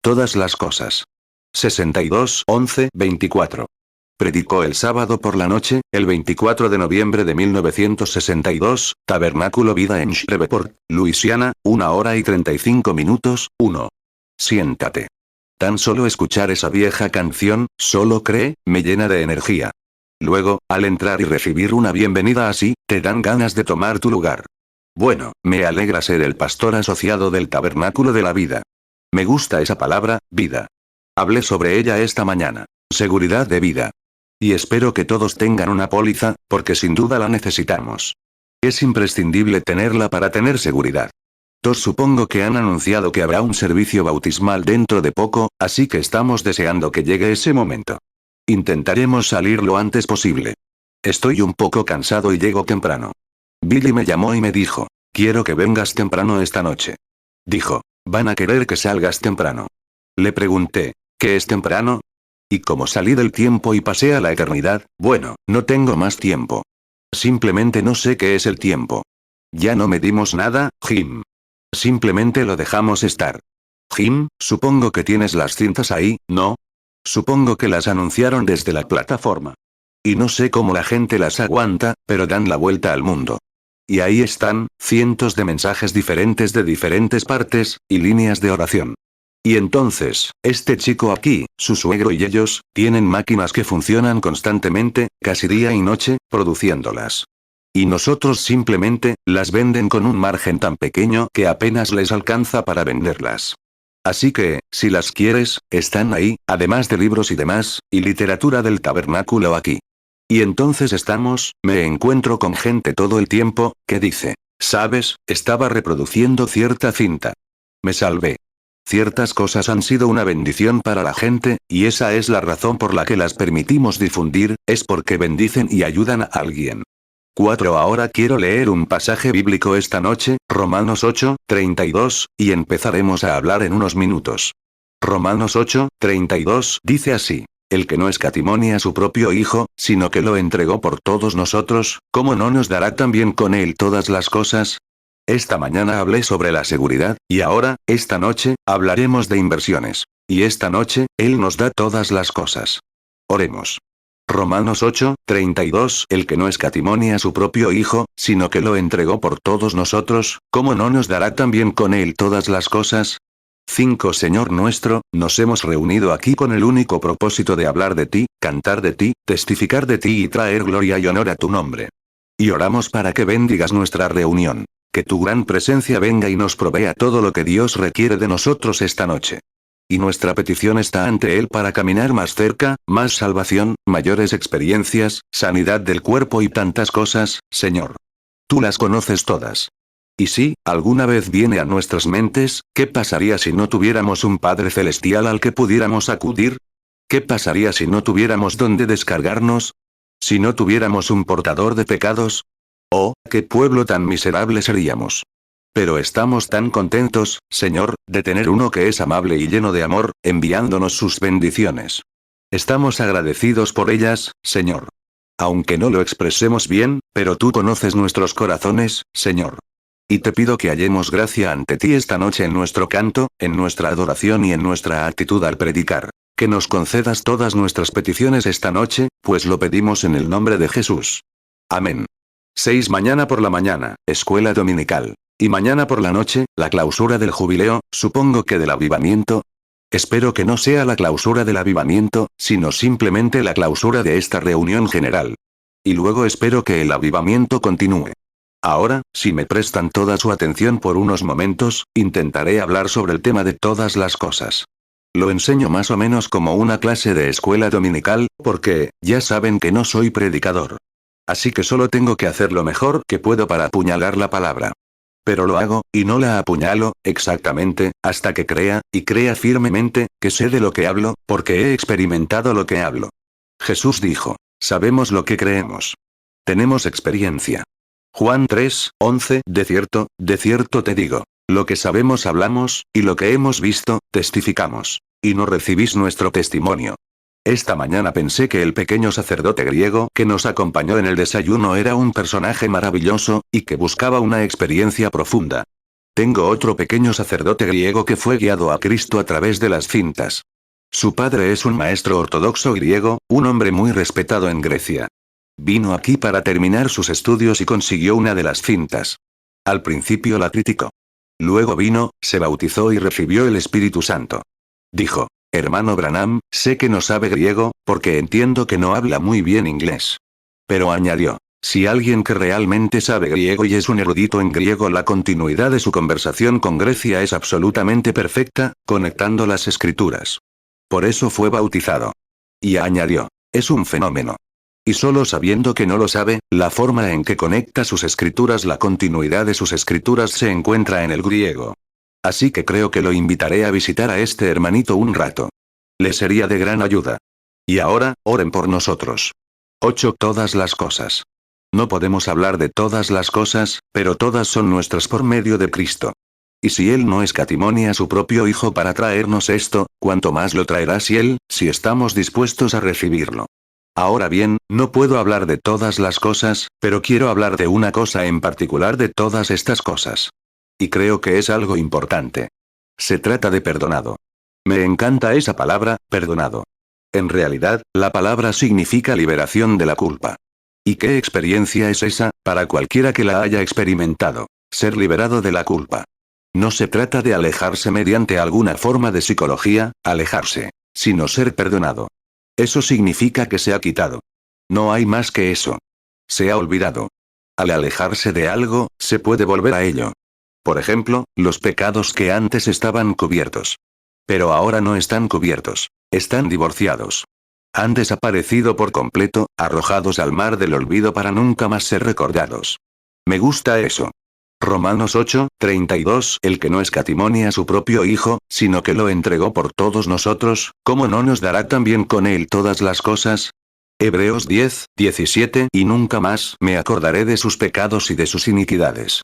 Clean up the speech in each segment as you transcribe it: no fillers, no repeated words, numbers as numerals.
Todas las cosas. 62-11-24. Predicó el sábado por la noche, el 24 de noviembre de 1962, Tabernáculo Vida en Shreveport, Luisiana, 1 hora y 35 minutos, 1. Siéntate. Tan solo escuchar esa vieja canción, Solo cree, me llena de energía. Luego, al entrar y recibir una bienvenida así, te dan ganas de tomar tu lugar. Bueno, me alegra ser el pastor asociado del Tabernáculo de la Vida. Me gusta esa palabra, vida. Hablé sobre ella esta mañana. Seguridad de vida. Y espero que todos tengan una póliza, porque sin duda la necesitamos. Es imprescindible tenerla para tener seguridad. Supongo que han anunciado que habrá un servicio bautismal dentro de poco, así que estamos deseando que llegue ese momento. Intentaremos salir lo antes posible. Estoy un poco cansado y llego temprano. Billy me llamó y me dijo, quiero que vengas temprano esta noche. Dijo, van a querer que salgas temprano. Le pregunté, ¿qué es temprano? Y como salí del tiempo y pasé a la eternidad, bueno, no tengo más tiempo. Simplemente no sé qué es el tiempo. Ya no medimos nada, Jim. Simplemente lo dejamos estar. Jim, supongo que tienes las cintas ahí, ¿no? Supongo que las anunciaron desde la plataforma. Y no sé cómo la gente las aguanta, pero dan la vuelta al mundo. Y ahí están, cientos de mensajes diferentes de diferentes partes, y líneas de oración. Y entonces, este chico aquí, su suegro y ellos, tienen máquinas que funcionan constantemente, casi día y noche, produciéndolas. Y nosotros simplemente, las venden con un margen tan pequeño que apenas les alcanza para venderlas. Así que, si las quieres, están ahí, además de libros y demás, y literatura del tabernáculo aquí. Y entonces me encuentro con gente todo el tiempo, que dice, ¿sabes? Estaba reproduciendo cierta cinta. Me salvé. Ciertas cosas han sido una bendición para la gente, y esa es la razón por la que las permitimos difundir, es porque bendicen y ayudan a alguien. 4. Ahora quiero leer un pasaje bíblico esta noche, Romanos 8:32, y empezaremos a hablar en unos minutos. Romanos 8:32 dice así. El que no escatimó ni a su propio Hijo, sino que lo entregó por todos nosotros, ¿cómo no nos dará también con él todas las cosas? Esta mañana hablé sobre la seguridad, y ahora, esta noche, hablaremos de inversiones. Y esta noche, Él nos da todas las cosas. Oremos. Romanos 8:32 El que no escatimó ni a su propio Hijo, sino que lo entregó por todos nosotros, ¿cómo no nos dará también con él todas las cosas? 5. Señor nuestro, nos hemos reunido aquí con el único propósito de hablar de ti, cantar de ti, testificar de ti y traer gloria y honor a tu nombre. Y oramos para que bendigas nuestra reunión. Que tu gran presencia venga y nos provea todo lo que Dios requiere de nosotros esta noche. Y nuestra petición está ante Él para caminar más cerca, más salvación, mayores experiencias, sanidad del cuerpo y tantas cosas, Señor. Tú las conoces todas. Y si, alguna vez viene a nuestras mentes, ¿qué pasaría si no tuviéramos un Padre Celestial al que pudiéramos acudir? ¿Qué pasaría si no tuviéramos dónde descargarnos? Si no tuviéramos un portador de pecados. Oh, qué pueblo tan miserable seríamos. Pero estamos tan contentos, Señor, de tener uno que es amable y lleno de amor, enviándonos sus bendiciones. Estamos agradecidos por ellas, Señor. Aunque no lo expresemos bien, pero tú conoces nuestros corazones, Señor. Y te pido que hallemos gracia ante ti esta noche en nuestro canto, en nuestra adoración y en nuestra actitud al predicar. Que nos concedas todas nuestras peticiones esta noche, pues lo pedimos en el nombre de Jesús. Amén. 6. Mañana por la mañana, escuela dominical. Y mañana por la noche, la clausura del jubileo, supongo que del avivamiento. Espero que no sea la clausura del avivamiento, sino simplemente la clausura de esta reunión general. Y luego espero que el avivamiento continúe. Ahora, si me prestan toda su atención por unos momentos, intentaré hablar sobre el tema de todas las cosas. Lo enseño más o menos como una clase de escuela dominical, porque, ya saben que no soy predicador. Así que solo tengo que hacer lo mejor que puedo para apuñalar la palabra. Pero lo hago, y no la apuñalo, exactamente, hasta que crea, y crea firmemente, que sé de lo que hablo, porque he experimentado lo que hablo. Jesús dijo, sabemos lo que creemos. Tenemos experiencia. Juan 3:11 de cierto te digo, lo que sabemos hablamos, y lo que hemos visto, testificamos. Y no recibís nuestro testimonio. Esta mañana pensé que el pequeño sacerdote griego que nos acompañó en el desayuno era un personaje maravilloso, y que buscaba una experiencia profunda. Tengo otro pequeño sacerdote griego que fue guiado a Cristo a través de las cintas. Su padre es un maestro ortodoxo griego, un hombre muy respetado en Grecia. Vino aquí para terminar sus estudios y consiguió una de las cintas. Al principio la criticó. Luego vino, se bautizó y recibió el Espíritu Santo. Dijo: hermano Branham, sé que no sabe griego, porque entiendo que no habla muy bien inglés. Pero añadió: si alguien que realmente sabe griego y es un erudito en griego, la continuidad de su conversación con Grecia es absolutamente perfecta, conectando las escrituras. Por eso fue bautizado. Y añadió: es un fenómeno. Y solo sabiendo que no lo sabe, la forma en que conecta sus escrituras, la continuidad de sus escrituras se encuentra en el griego. Así que creo que lo invitaré a visitar a este hermanito un rato. Le sería de gran ayuda. Y ahora, oren por nosotros. 8. Todas las cosas. No podemos hablar de todas las cosas, pero todas son nuestras por medio de Cristo. Y si Él no escatimonia a su propio Hijo para traernos esto, ¿cuánto más lo traerá si estamos dispuestos a recibirlo? Ahora bien, no puedo hablar de todas las cosas, pero quiero hablar de una cosa en particular de todas estas cosas. Y creo que es algo importante. Se trata de perdonado. Me encanta esa palabra, perdonado. En realidad, la palabra significa liberación de la culpa. ¿Y qué experiencia es esa, para cualquiera que la haya experimentado? Ser liberado de la culpa. No se trata de alejarse mediante alguna forma de psicología, alejarse, sino ser perdonado. Eso significa que se ha quitado. No hay más que eso. Se ha olvidado. Al alejarse de algo, se puede volver a ello. Por ejemplo, los pecados que antes estaban cubiertos. Pero ahora no están cubiertos. Están divorciados. Han desaparecido por completo, arrojados al mar del olvido para nunca más ser recordados. Me gusta eso. Romanos 8:32. El que no escatimonia a su propio Hijo, sino que lo entregó por todos nosotros, ¿cómo no nos dará también con él todas las cosas? Hebreos 10:17. Y nunca más me acordaré de sus pecados y de sus iniquidades.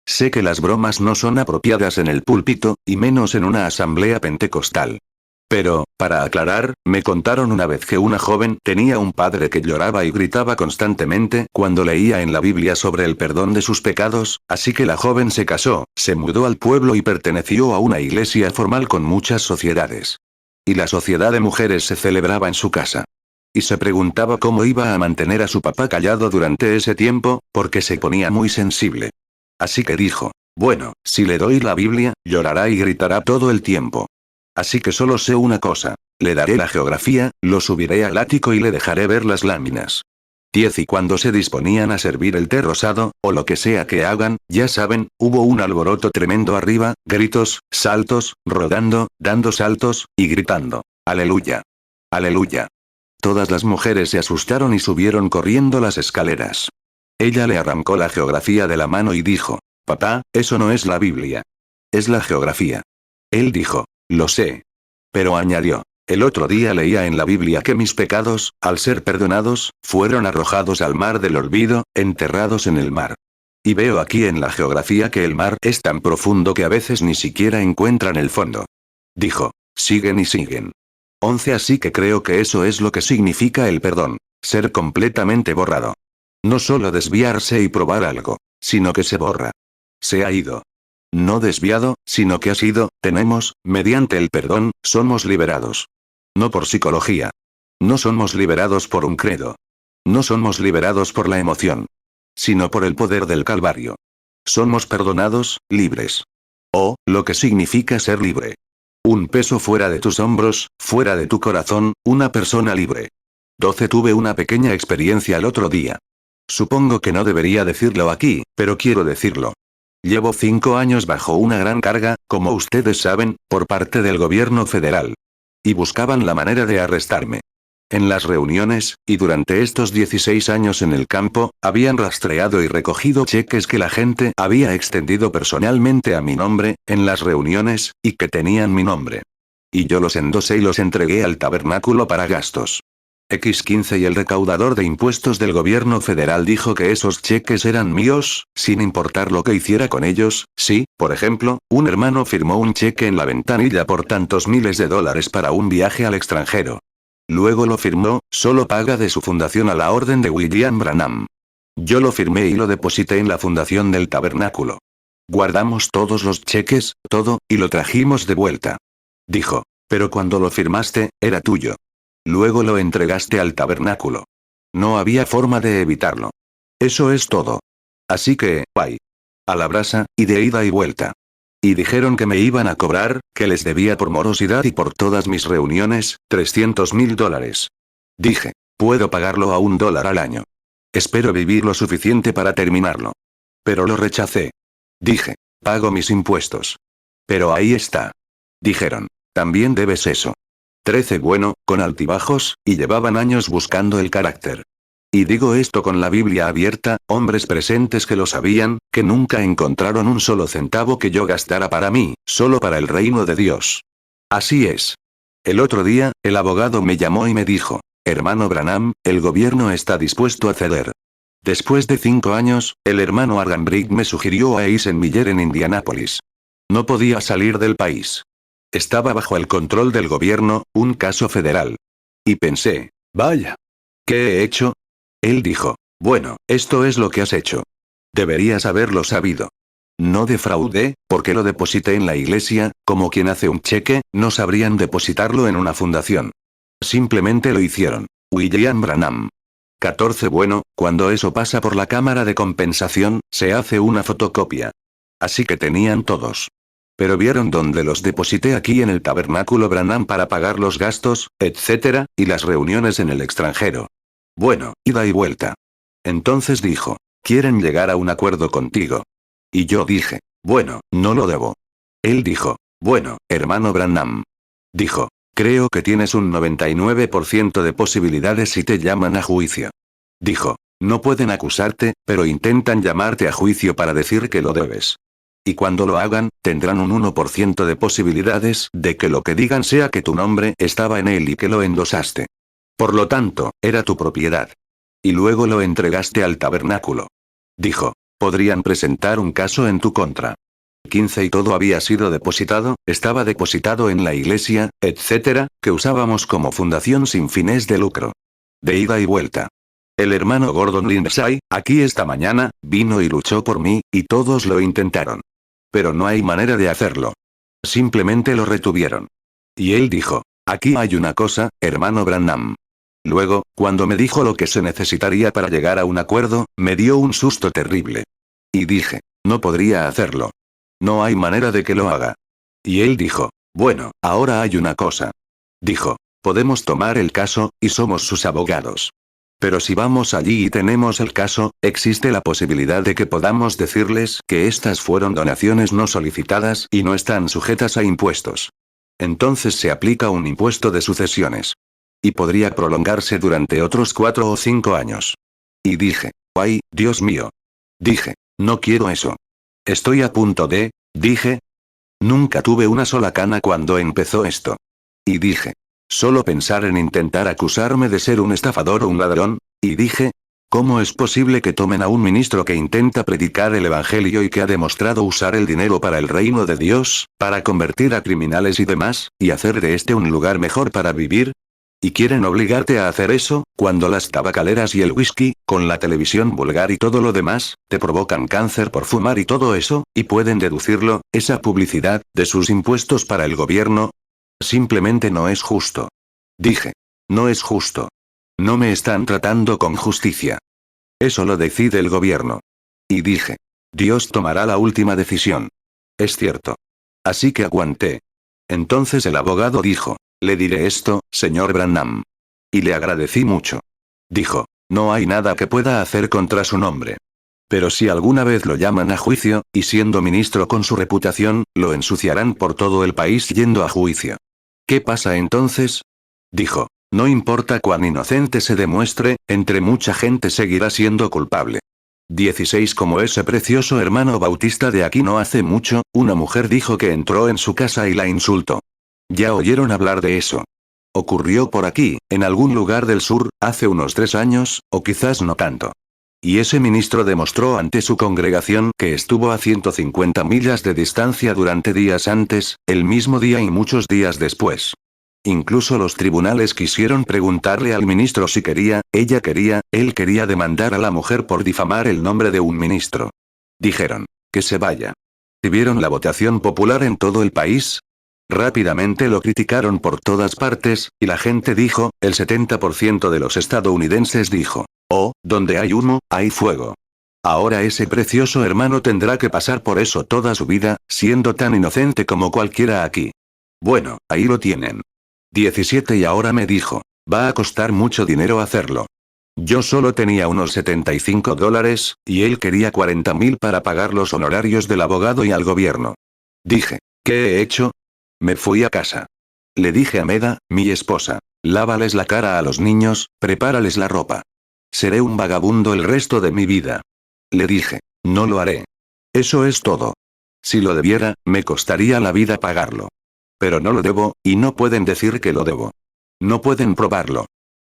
Sé que las bromas no son apropiadas en el púlpito, y menos en una asamblea pentecostal. Pero, para aclarar, me contaron una vez que una joven tenía un padre que lloraba y gritaba constantemente cuando leía en la Biblia sobre el perdón de sus pecados, así que la joven se casó, se mudó al pueblo y perteneció a una iglesia formal con muchas sociedades. Y la sociedad de mujeres se celebraba en su casa. Y se preguntaba cómo iba a mantener a su papá callado durante ese tiempo, porque se ponía muy sensible. Así que dijo: bueno, si le doy la Biblia, llorará y gritará todo el tiempo. Así que solo sé una cosa. Le daré la geografía, lo subiré al ático y le dejaré ver las láminas. 10. Y cuando se disponían a servir el té rosado, o lo que sea que hagan, ya saben, hubo un alboroto tremendo arriba, gritos, saltos, rodando, dando saltos, y gritando: ¡Aleluya! ¡Aleluya! Todas las mujeres se asustaron y subieron corriendo las escaleras. Ella le arrancó la geografía de la mano y dijo: papá, eso no es la Biblia. Es la geografía. Él dijo: lo sé. Pero añadió: el otro día leía en la Biblia que mis pecados, al ser perdonados, fueron arrojados al mar del olvido, enterrados en el mar. Y veo aquí en la geografía que el mar es tan profundo que a veces ni siquiera encuentran el fondo. Dijo: siguen y siguen. 11. Así que creo que eso es lo que significa el perdón. Ser completamente borrado. No solo desviarse y probar algo, sino que se borra. Se ha ido. No desviado, sino que ha sido, tenemos, mediante el perdón, somos liberados. No por psicología. No somos liberados por un credo. No somos liberados por la emoción. Sino por el poder del Calvario. Somos perdonados, libres. O, lo que significa ser libre. Un peso fuera de tus hombros, fuera de tu corazón, una persona libre. 12. Tuve una pequeña experiencia el otro día. Supongo que no debería decirlo aquí, pero quiero decirlo. Llevo 5 años bajo una gran carga, como ustedes saben, por parte del gobierno federal. Y buscaban la manera de arrestarme. En las reuniones, y durante estos 16 años en el campo, habían rastreado y recogido cheques que la gente había extendido personalmente a mi nombre, en las reuniones, y que tenían mi nombre. Y yo los endosé y los entregué al tabernáculo para gastos. X15 y el recaudador de impuestos del gobierno federal dijo que esos cheques eran míos, sin importar lo que hiciera con ellos. Sí, por ejemplo, un hermano firmó un cheque en la ventanilla por tantos miles de dólares para un viaje al extranjero. Luego lo firmó, solo paga de su fundación a la orden de William Branham. Yo lo firmé y lo deposité en la fundación del tabernáculo. Guardamos todos los cheques, todo, y lo trajimos de vuelta. Dijo. Pero cuando lo firmaste, era tuyo. Luego lo entregaste al tabernáculo. No había forma de evitarlo. Eso es todo. Así que, bye. A la brasa, y de ida y vuelta. Y dijeron que me iban a cobrar, que les debía por morosidad y por todas mis reuniones, $300.000. Dije, puedo pagarlo a $1 al año. Espero vivir lo suficiente para terminarlo. Pero lo rechacé. Dije, pago mis impuestos. Pero ahí está. Dijeron, también debes eso. 13 bueno, con altibajos, y llevaban años buscando el carácter. Y digo esto con la Biblia abierta, hombres presentes que lo sabían, que nunca encontraron un solo centavo que yo gastara para mí, solo para el reino de Dios. Así es. El otro día, el abogado me llamó y me dijo, hermano Branham, el gobierno está dispuesto a ceder. Después de 5 años, el hermano Arganbrick me sugirió a Eisenmiller en Indianápolis. No podía salir del país. Estaba bajo el control del gobierno, un caso federal. Y pensé, vaya. ¿Qué he hecho? Él dijo, bueno, esto es lo que has hecho. Deberías haberlo sabido. No defraudé, porque lo deposité en la iglesia, como quien hace un cheque, no sabrían depositarlo en una fundación. Simplemente lo hicieron. William Branham. 14 Bueno, cuando eso pasa por la cámara de compensación, se hace una fotocopia. Así que tenían todos. Pero vieron dónde los deposité aquí en el tabernáculo Branham para pagar los gastos, etc., y las reuniones en el extranjero. Bueno, ida y vuelta. Entonces dijo, quieren llegar a un acuerdo contigo. Y yo dije, bueno, no lo debo. Él dijo, bueno, hermano Branham. Dijo, creo que tienes un 99% de posibilidades si te llaman a juicio. Dijo, no pueden acusarte, pero intentan llamarte a juicio para decir que lo debes. Y cuando lo hagan, tendrán un 1% de posibilidades de que lo que digan sea que tu nombre estaba en él y que lo endosaste. Por lo tanto, era tu propiedad. Y luego lo entregaste al tabernáculo. Dijo, podrían presentar un caso en tu contra. 15 Y todo había sido depositado, estaba depositado en la iglesia, etc., que usábamos como fundación sin fines de lucro. De ida y vuelta. El hermano Gordon Lindsay, aquí esta mañana, vino y luchó por mí, y todos lo intentaron. Pero no hay manera de hacerlo. Simplemente lo retuvieron. Y él dijo, aquí hay una cosa, hermano Branham. Luego, cuando me dijo lo que se necesitaría para llegar a un acuerdo, me dio un susto terrible. Y dije, no podría hacerlo. No hay manera de que lo haga. Y él dijo, bueno, ahora hay una cosa. Dijo, podemos tomar el caso, y somos sus abogados. Pero si vamos allí y tenemos el caso, existe la posibilidad de que podamos decirles que estas fueron donaciones no solicitadas y no están sujetas a impuestos. Entonces se aplica un impuesto de sucesiones. Y podría prolongarse durante otros 4 o 5 años. Y dije, ¡ay, Dios mío! Dije, no quiero eso. Estoy a punto de, dije. Nunca tuve una sola cana cuando empezó esto. Y dije, solo pensar en intentar acusarme de ser un estafador o un ladrón, y dije, ¿cómo es posible que tomen a un ministro que intenta predicar el evangelio y que ha demostrado usar el dinero para el reino de Dios, para convertir a criminales y demás, y hacer de este un lugar mejor para vivir? Y quieren obligarte a hacer eso, cuando las tabacaleras y el whisky, con la televisión vulgar y todo lo demás, te provocan cáncer por fumar y todo eso, y pueden deducirlo, esa publicidad, de sus impuestos para el gobierno. Simplemente no es justo. Dije. No es justo. No me están tratando con justicia. Eso lo decide el gobierno. Y dije. Dios tomará la última decisión. Es cierto. Así que aguanté. Entonces el abogado dijo. Le diré esto, señor Branham. Y le agradecí mucho. Dijo, no hay nada que pueda hacer contra su nombre. Pero si alguna vez lo llaman a juicio, y siendo ministro con su reputación, lo ensuciarán por todo el país yendo a juicio. ¿Qué pasa entonces? Dijo, no importa cuán inocente se demuestre, entre mucha gente seguirá siendo culpable. 16 Como ese precioso hermano bautista de aquí no hace mucho, una mujer dijo que entró en su casa y la insultó. ¿Ya oyeron hablar de eso? Ocurrió por aquí, en algún lugar del sur, hace unos 3 años, o quizás no tanto. Y ese ministro demostró ante su congregación que estuvo a 150 millas de distancia durante días antes, el mismo día y muchos días después. Incluso los tribunales quisieron preguntarle al ministro si quería, ella quería, él quería demandar a la mujer por difamar el nombre de un ministro. Dijeron, que se vaya. ¿Y vieron la votación popular en todo el país? Rápidamente lo criticaron por todas partes, y la gente dijo, el 70% de los estadounidenses dijo, oh, donde hay humo, hay fuego. Ahora ese precioso hermano tendrá que pasar por eso toda su vida, siendo tan inocente como cualquiera aquí. Bueno, ahí lo tienen. 17 y ahora me dijo, va a costar mucho dinero hacerlo. Yo solo tenía unos $75, y él quería 40.000 para pagar los honorarios del abogado y al gobierno. Dije, ¿qué he hecho? Me fui a casa. Le dije a Meda, mi esposa, lávales la cara a los niños, prepárales la ropa. Seré un vagabundo el resto de mi vida. Le dije, no lo haré. Eso es todo. Si lo debiera, me costaría la vida pagarlo. Pero no lo debo, y no pueden decir que lo debo. No pueden probarlo.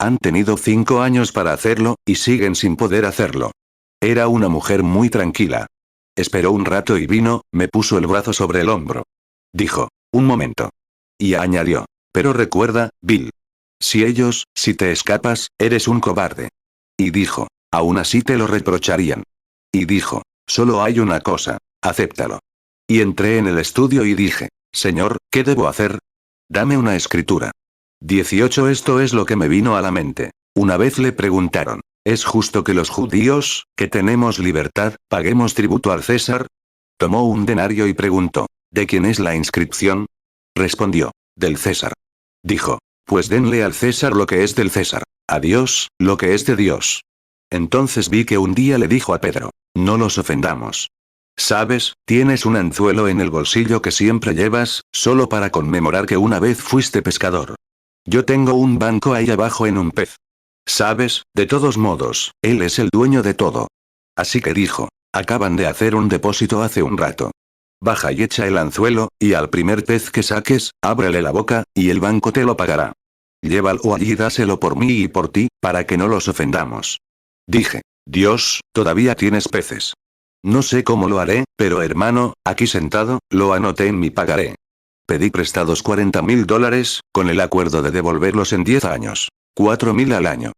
Han tenido 5 años para hacerlo, y siguen sin poder hacerlo. Era una mujer muy tranquila. Esperó un rato y vino, me puso el brazo sobre el hombro. Dijo, un momento. Y añadió, pero recuerda, Bill. Si te escapas, eres un cobarde. Y dijo, aún así te lo reprocharían. Y dijo, solo hay una cosa, acéptalo. Y entré en el estudio y dije, Señor, ¿qué debo hacer? Dame una escritura. 18 Esto es lo que me vino a la mente. Una vez le preguntaron, ¿es justo que los judíos, que tenemos libertad, paguemos tributo al César? Tomó un denario y preguntó, ¿de quién es la inscripción? Respondió, del César. Dijo, pues denle al César lo que es del César, a Dios, lo que es de Dios. Entonces vi que un día le dijo a Pedro, no los ofendamos. Sabes, tienes un anzuelo en el bolsillo que siempre llevas, solo para conmemorar que una vez fuiste pescador. Yo tengo un banco ahí abajo en un pez. Sabes, de todos modos, él es el dueño de todo. Así que dijo, acaban de hacer un depósito hace un rato. Baja y echa el anzuelo, y al primer pez que saques, ábrele la boca, y el banco te lo pagará. Llévalo allí y dáselo por mí y por ti, para que no los ofendamos. Dije, Dios, todavía tienes peces. No sé cómo lo haré, pero hermano, aquí sentado, lo anoté en mi pagaré. Pedí prestados $40.000, con el acuerdo de devolverlos en 10 años. 4.000 al año.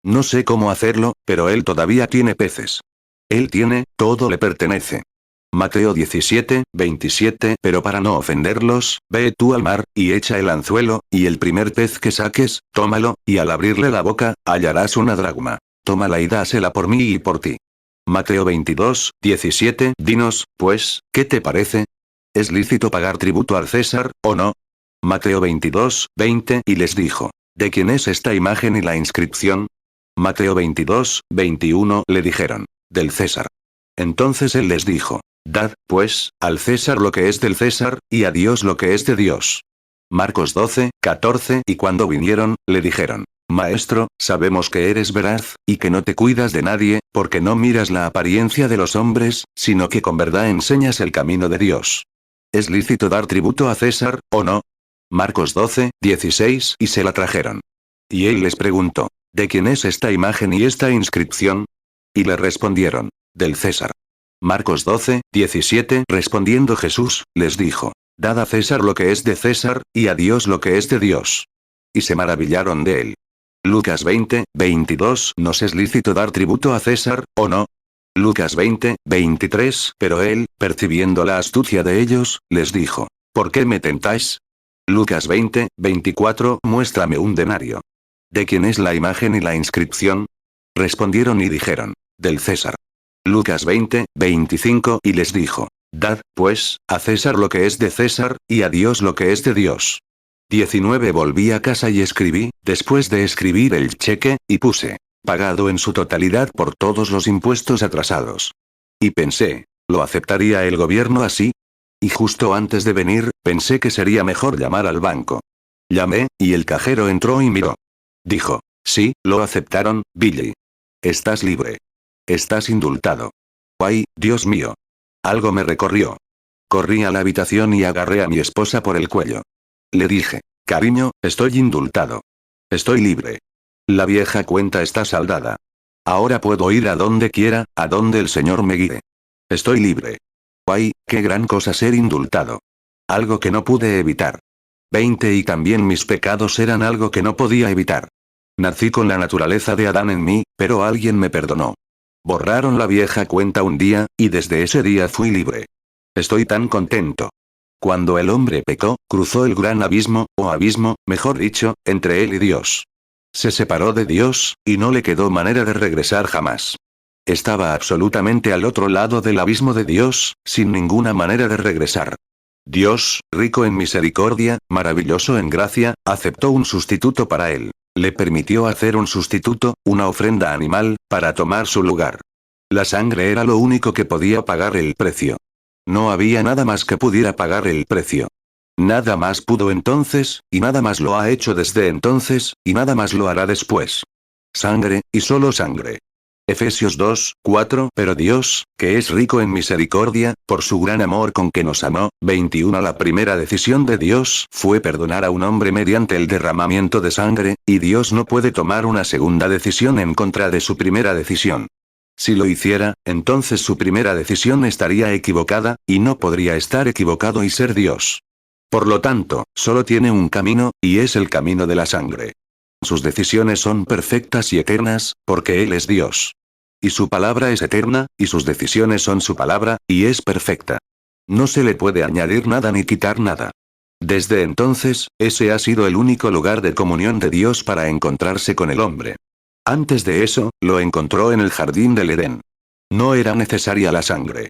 No sé cómo hacerlo, pero él todavía tiene peces. Él tiene, todo le pertenece. Mateo 17:27 Pero para no ofenderlos, ve tú al mar, y echa el anzuelo, y el primer pez que saques, tómalo, y al abrirle la boca, hallarás una dracma. Tómala y dásela por mí y por ti. Mateo 22:17 Dinos, pues, ¿qué te parece? ¿Es lícito pagar tributo al César, o no? Mateo 22:20 Y les dijo, ¿de quién es esta imagen y la inscripción? Mateo 22:21 Le dijeron, del César. Entonces él les dijo, dad, pues, al César lo que es del César, y a Dios lo que es de Dios. Marcos 12:14 Y cuando vinieron, le dijeron, Maestro, sabemos que eres veraz, y que no te cuidas de nadie, porque no miras la apariencia de los hombres, sino que con verdad enseñas el camino de Dios. ¿Es lícito dar tributo a César, o no? Marcos 12:16 Y se la trajeron. Y él les preguntó, ¿de quién es esta imagen y esta inscripción? Y le respondieron, del César. Marcos 12:17 Respondiendo Jesús, les dijo, dad a César lo que es de César, y a Dios lo que es de Dios. Y se maravillaron de él. Lucas 20:22 ¿Nos es lícito dar tributo a César, o no? Lucas 20:23 Pero él, percibiendo la astucia de ellos, les dijo, ¿por qué me tentáis? Lucas 20:24 Muéstrame un denario. ¿De quién es la imagen y la inscripción? Respondieron y dijeron, del César. Lucas 20:25 Y les dijo, dad, pues, a César lo que es de César, y a Dios lo que es de Dios. 19 Volví a casa y escribí, después de escribir el cheque, y puse, pagado en su totalidad por todos los impuestos atrasados. Y pensé, ¿lo aceptaría el gobierno así? Y justo antes de venir, pensé que sería mejor llamar al banco. Llamé, y el cajero entró y miró. Dijo, sí, lo aceptaron, Billy. Estás libre. Estás indultado. ¡Ay, Dios mío! Algo me recorrió. Corrí a la habitación y agarré a mi esposa por el cuello. Le dije, cariño, estoy indultado. Estoy libre. La vieja cuenta está saldada. Ahora puedo ir a donde quiera, a donde el Señor me guíe. Estoy libre. ¡Ay, qué gran cosa ser indultado! Algo que no pude evitar. 20 Y también mis pecados eran algo que no podía evitar. Nací con la naturaleza de Adán en mí, pero alguien me perdonó. Borraron la vieja cuenta un día, y desde ese día fui libre. Estoy tan contento. Cuando el hombre pecó, cruzó el gran abismo, o abismo, mejor dicho, entre él y Dios. Se separó de Dios, y no le quedó manera de regresar jamás. Estaba absolutamente al otro lado del abismo de Dios, sin ninguna manera de regresar. Dios, rico en misericordia, maravilloso en gracia, aceptó un sustituto para él. Le permitió hacer un sustituto, una ofrenda animal, para tomar su lugar. La sangre era lo único que podía pagar el precio. No había nada más que pudiera pagar el precio. Nada más pudo entonces, y nada más lo ha hecho desde entonces, y nada más lo hará después. Sangre, y solo sangre. Efesios 2, 4. Pero Dios, que es rico en misericordia, por su gran amor con que nos amó, 21. La primera decisión de Dios fue perdonar a un hombre mediante el derramamiento de sangre, y Dios no puede tomar una segunda decisión en contra de su primera decisión. Si lo hiciera, entonces su primera decisión estaría equivocada, y no podría estar equivocado y ser Dios. Por lo tanto, solo tiene un camino, y es el camino de la sangre. Sus decisiones son perfectas y eternas, porque Él es Dios. Y su palabra es eterna, y sus decisiones son su palabra, y es perfecta. No se le puede añadir nada ni quitar nada. Desde entonces, ese ha sido el único lugar de comunión de Dios para encontrarse con el hombre. Antes de eso, lo encontró en el jardín del Edén. No era necesaria la sangre.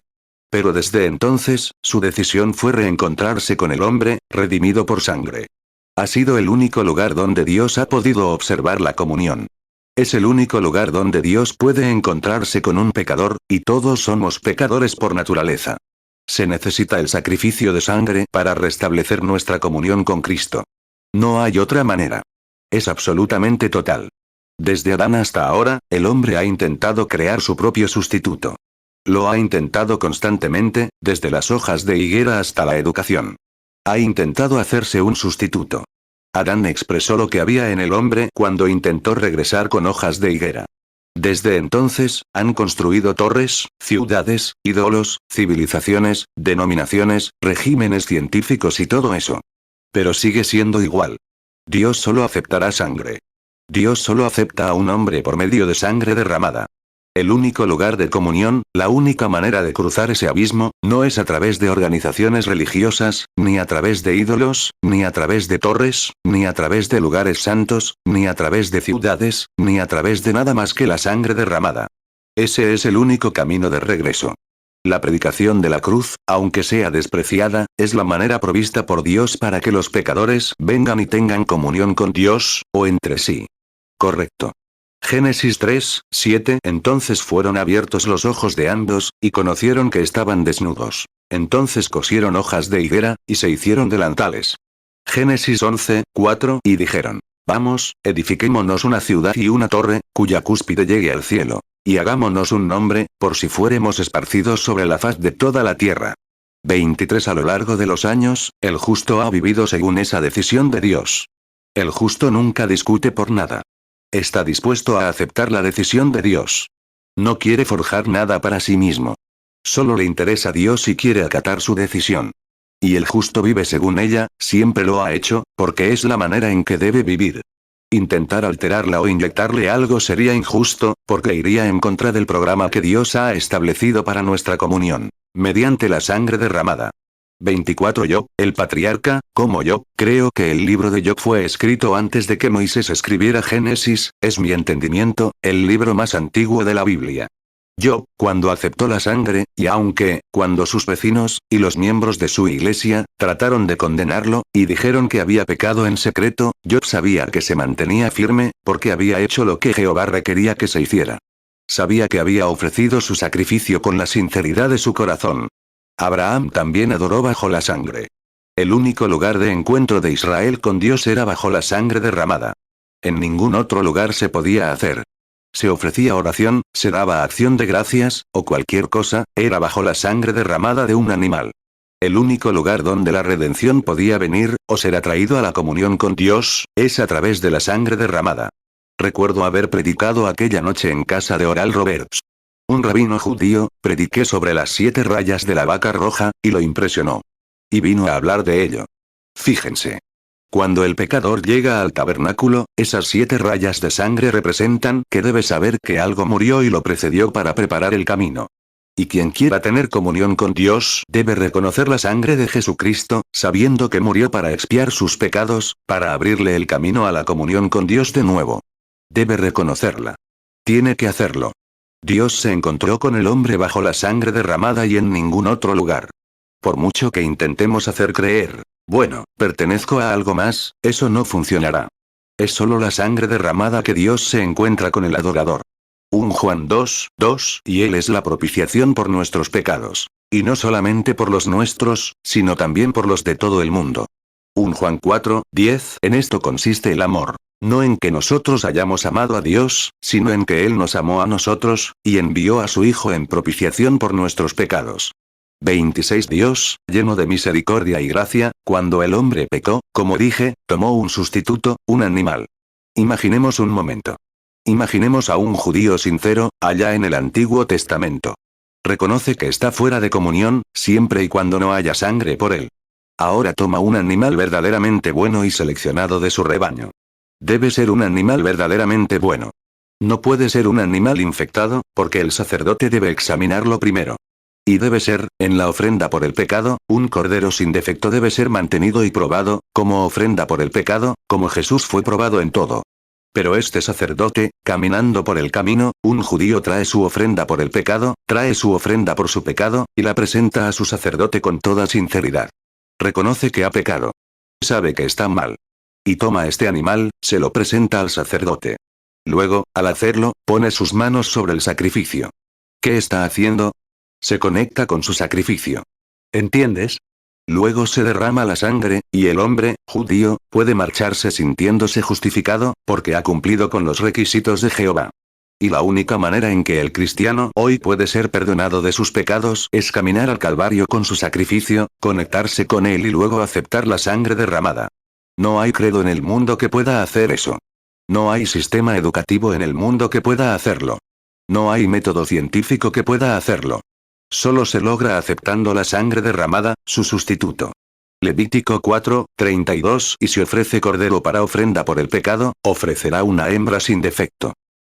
Pero desde entonces, su decisión fue reencontrarse con el hombre, redimido por sangre. Ha sido el único lugar donde Dios ha podido observar la comunión. Es el único lugar donde Dios puede encontrarse con un pecador, y todos somos pecadores por naturaleza. Se necesita el sacrificio de sangre para restablecer nuestra comunión con Cristo. No hay otra manera. Es absolutamente total. Desde Adán hasta ahora, el hombre ha intentado crear su propio sustituto. Lo ha intentado constantemente, desde las hojas de higuera hasta la educación. Ha intentado hacerse un sustituto. Adán expresó lo que había en el hombre cuando intentó regresar con hojas de higuera. Desde entonces, han construido torres, ciudades, ídolos, civilizaciones, denominaciones, regímenes científicos y todo eso. Pero sigue siendo igual. Dios solo aceptará sangre. Dios solo acepta a un hombre por medio de sangre derramada. El único lugar de comunión, la única manera de cruzar ese abismo, no es a través de organizaciones religiosas, ni a través de ídolos, ni a través de torres, ni a través de lugares santos, ni a través de ciudades, ni a través de nada más que la sangre derramada. Ese es el único camino de regreso. La predicación de la cruz, aunque sea despreciada, es la manera provista por Dios para que los pecadores vengan y tengan comunión con Dios, o entre sí. Correcto. Génesis 3, 7. Entonces fueron abiertos los ojos de ambos, y conocieron que estaban desnudos. Entonces cosieron hojas de higuera, y se hicieron delantales. Génesis 11, 4. Y dijeron: Vamos, edifiquémonos una ciudad y una torre, cuya cúspide llegue al cielo. Y hagámonos un nombre, por si fuéremos esparcidos sobre la faz de toda la tierra. 23. A lo largo de los años, el justo ha vivido según esa decisión de Dios. El justo nunca discute por nada. Está dispuesto a aceptar la decisión de Dios. No quiere forjar nada para sí mismo. Solo le interesa a Dios y quiere acatar su decisión. Y el justo vive según ella, siempre lo ha hecho, porque es la manera en que debe vivir. Intentar alterarla o inyectarle algo sería injusto, porque iría en contra del programa que Dios ha establecido para nuestra comunión, mediante la sangre derramada. 24. Job, el patriarca, como Job, creo que el libro de Job fue escrito antes de que Moisés escribiera Génesis, es mi entendimiento, el libro más antiguo de la Biblia. Job, cuando aceptó la sangre, y aunque, cuando sus vecinos, y los miembros de su iglesia, trataron de condenarlo, y dijeron que había pecado en secreto, Job sabía que se mantenía firme, porque había hecho lo que Jehová requería que se hiciera. Sabía que había ofrecido su sacrificio con la sinceridad de su corazón. Abraham también adoró bajo la sangre. El único lugar de encuentro de Israel con Dios era bajo la sangre derramada. En ningún otro lugar se podía hacer. Se ofrecía oración, se daba acción de gracias, o cualquier cosa, era bajo la sangre derramada de un animal. El único lugar donde la redención podía venir, o ser atraído a la comunión con Dios, es a través de la sangre derramada. Recuerdo haber predicado aquella noche en casa de Oral Roberts. Un rabino judío, prediqué sobre las 7 rayas de la vaca roja, y lo impresionó. Y vino a hablar de ello. Fíjense. Cuando el pecador llega al tabernáculo, esas 7 rayas de sangre representan que debe saber que algo murió y lo precedió para preparar el camino. Y quien quiera tener comunión con Dios debe reconocer la sangre de Jesucristo, sabiendo que murió para expiar sus pecados, para abrirle el camino a la comunión con Dios de nuevo. Debe reconocerla. Tiene que hacerlo. Dios se encontró con el hombre bajo la sangre derramada y en ningún otro lugar. Por mucho que intentemos hacer creer, bueno, pertenezco a algo más, eso no funcionará. Es solo la sangre derramada que Dios se encuentra con el adorador. 1 Juan 2:2, y Él es la propiciación por nuestros pecados. Y no solamente por los nuestros, sino también por los de todo el mundo. 1 Juan 4:10, en esto consiste el amor. No en que nosotros hayamos amado a Dios, sino en que Él nos amó a nosotros, y envió a su Hijo en propiciación por nuestros pecados. 26 Dios, lleno de misericordia y gracia, cuando el hombre pecó, como dije, tomó un sustituto, un animal. Imaginemos un momento. Imaginemos a un judío sincero, allá en el Antiguo Testamento. Reconoce que está fuera de comunión, siempre y cuando no haya sangre por él. Ahora toma un animal verdaderamente bueno y seleccionado de su rebaño. Debe ser un animal verdaderamente bueno. No puede ser un animal infectado, porque el sacerdote debe examinarlo primero. Y debe ser, en la ofrenda por el pecado, un cordero sin defecto debe ser mantenido y probado, como ofrenda por el pecado, como Jesús fue probado en todo. Pero este sacerdote, caminando por el camino, un judío trae su ofrenda por el pecado, trae su ofrenda por su pecado, y la presenta a su sacerdote con toda sinceridad. Reconoce que ha pecado. Sabe que está mal. Y toma este animal, se lo presenta al sacerdote. Luego, al hacerlo, pone sus manos sobre el sacrificio. ¿Qué está haciendo? Se conecta con su sacrificio. ¿Entiendes? Luego se derrama la sangre, y el hombre, judío, puede marcharse sintiéndose justificado, porque ha cumplido con los requisitos de Jehová. Y la única manera en que el cristiano hoy puede ser perdonado de sus pecados es caminar al Calvario con su sacrificio, conectarse con él y luego aceptar la sangre derramada. No hay credo en el mundo que pueda hacer eso. No hay sistema educativo en el mundo que pueda hacerlo. No hay método científico que pueda hacerlo. Solo se logra aceptando la sangre derramada, su sustituto. Levítico 4:32, y si ofrece cordero para ofrenda por el pecado, ofrecerá una hembra sin defecto.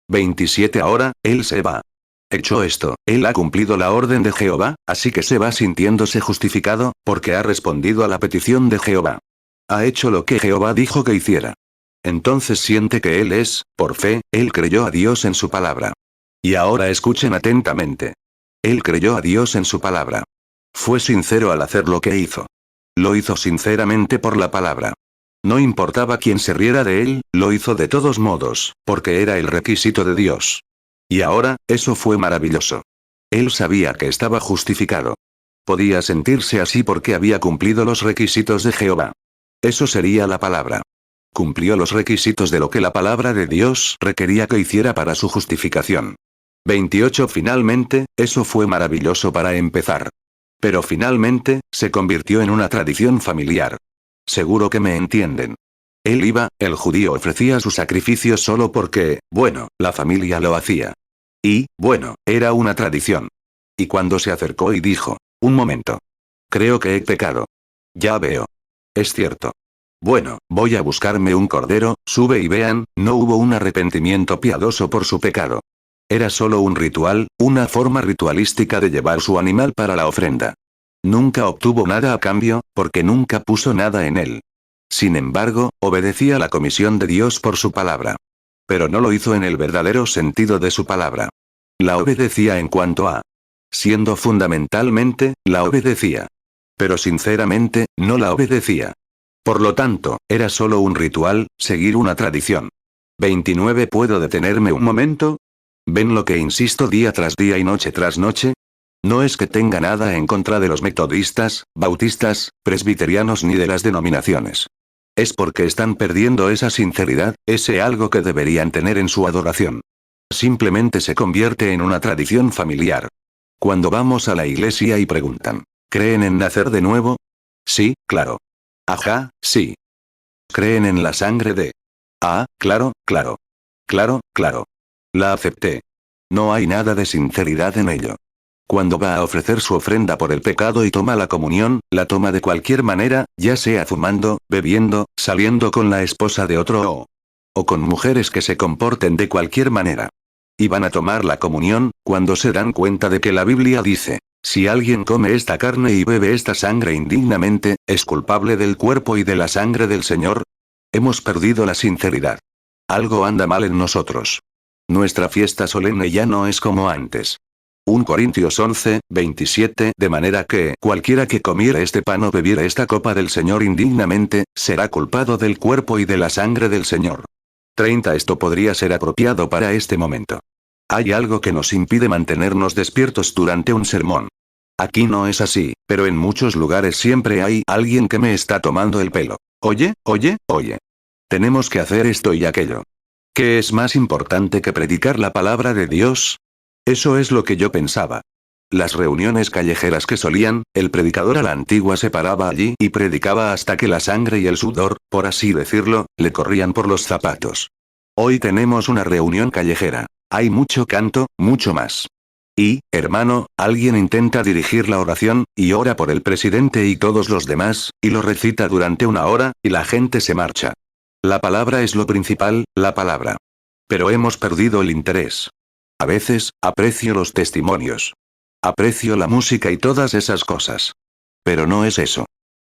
27 Ahora, él se va. Hecho esto, él ha cumplido la orden de Jehová, así que se va sintiéndose justificado, porque ha respondido a la petición de Jehová. Ha hecho lo que Jehová dijo que hiciera. Entonces siente que él es, por fe, él creyó a Dios en su palabra. Y ahora escuchen atentamente. Él creyó a Dios en su palabra. Fue sincero al hacer lo que hizo. Lo hizo sinceramente por la palabra. No importaba quién se riera de él, lo hizo de todos modos, porque era el requisito de Dios. Y ahora, eso fue maravilloso. Él sabía que estaba justificado. Podía sentirse así porque había cumplido los requisitos de Jehová. Eso sería la palabra. Cumplió los requisitos de lo que la palabra de Dios requería que hiciera para su justificación. 28 Finalmente, eso fue maravilloso para empezar. Pero finalmente, se convirtió en una tradición familiar. Seguro que me entienden. Él iba, el judío ofrecía su sacrificio solo porque, bueno, la familia lo hacía. Y, bueno, era una tradición. Y cuando se acercó y dijo, un momento. Creo que he pecado. Ya veo. Es cierto. Bueno, voy a buscarme un cordero, sube y vean, no hubo un arrepentimiento piadoso por su pecado. Era solo un ritual, una forma ritualística de llevar su animal para la ofrenda. Nunca obtuvo nada a cambio, porque nunca puso nada en él. Sin embargo, obedecía la comisión de Dios por su palabra. Pero no lo hizo en el verdadero sentido de su palabra. La obedecía en cuanto a... Siendo fundamentalmente, la obedecía. Pero sinceramente, no la obedecía. Por lo tanto, era solo un ritual, seguir una tradición. 29 ¿Puedo detenerme un momento? ¿Ven lo que insisto día tras día y noche tras noche? No es que tenga nada en contra de los metodistas, bautistas, presbiterianos ni de las denominaciones. Es porque están perdiendo esa sinceridad, ese algo que deberían tener en su adoración. Simplemente se convierte en una tradición familiar. Cuando vamos a la iglesia y preguntan, ¿creen en nacer de nuevo? Sí, claro. Ajá, sí. ¿Creen en la sangre de? Ah, claro, claro. Claro, claro. La acepté. No hay nada de sinceridad en ello. Cuando va a ofrecer su ofrenda por el pecado y toma la comunión, la toma de cualquier manera, ya sea fumando, bebiendo, saliendo con la esposa de otro o con mujeres que se comporten de cualquier manera. y van a tomar la comunión, cuando se dan cuenta de que la Biblia dice, si alguien come esta carne y bebe esta sangre indignamente, es culpable del cuerpo y de la sangre del Señor? Hemos perdido la sinceridad. Algo anda mal en nosotros. Nuestra fiesta solemne ya no es como antes. 1 Corintios 11, 27. De manera que, cualquiera que comiere este pan o bebiere esta copa del Señor indignamente, será culpado del cuerpo y de la sangre del Señor. 30. Esto podría ser apropiado para este momento. Hay algo que nos impide mantenernos despiertos durante un sermón. Aquí no es así, pero en muchos lugares siempre hay alguien que me está tomando el pelo. Oye, oye, oye. Tenemos que hacer esto y aquello. ¿Qué es más importante que predicar la palabra de Dios? Eso es lo que yo pensaba. Las reuniones callejeras que solían, el predicador a la antigua se paraba allí y predicaba hasta que la sangre y el sudor, por así decirlo, le corrían por los zapatos. Hoy tenemos una reunión callejera. Hay mucho canto, mucho más. Y, hermano, alguien intenta dirigir la oración, y ora por el presidente y todos los demás, y lo recita durante una hora, y la gente se marcha. La palabra es lo principal, la palabra. Pero hemos perdido el interés. A veces, aprecio los testimonios. Aprecio la música y todas esas cosas. Pero no es eso.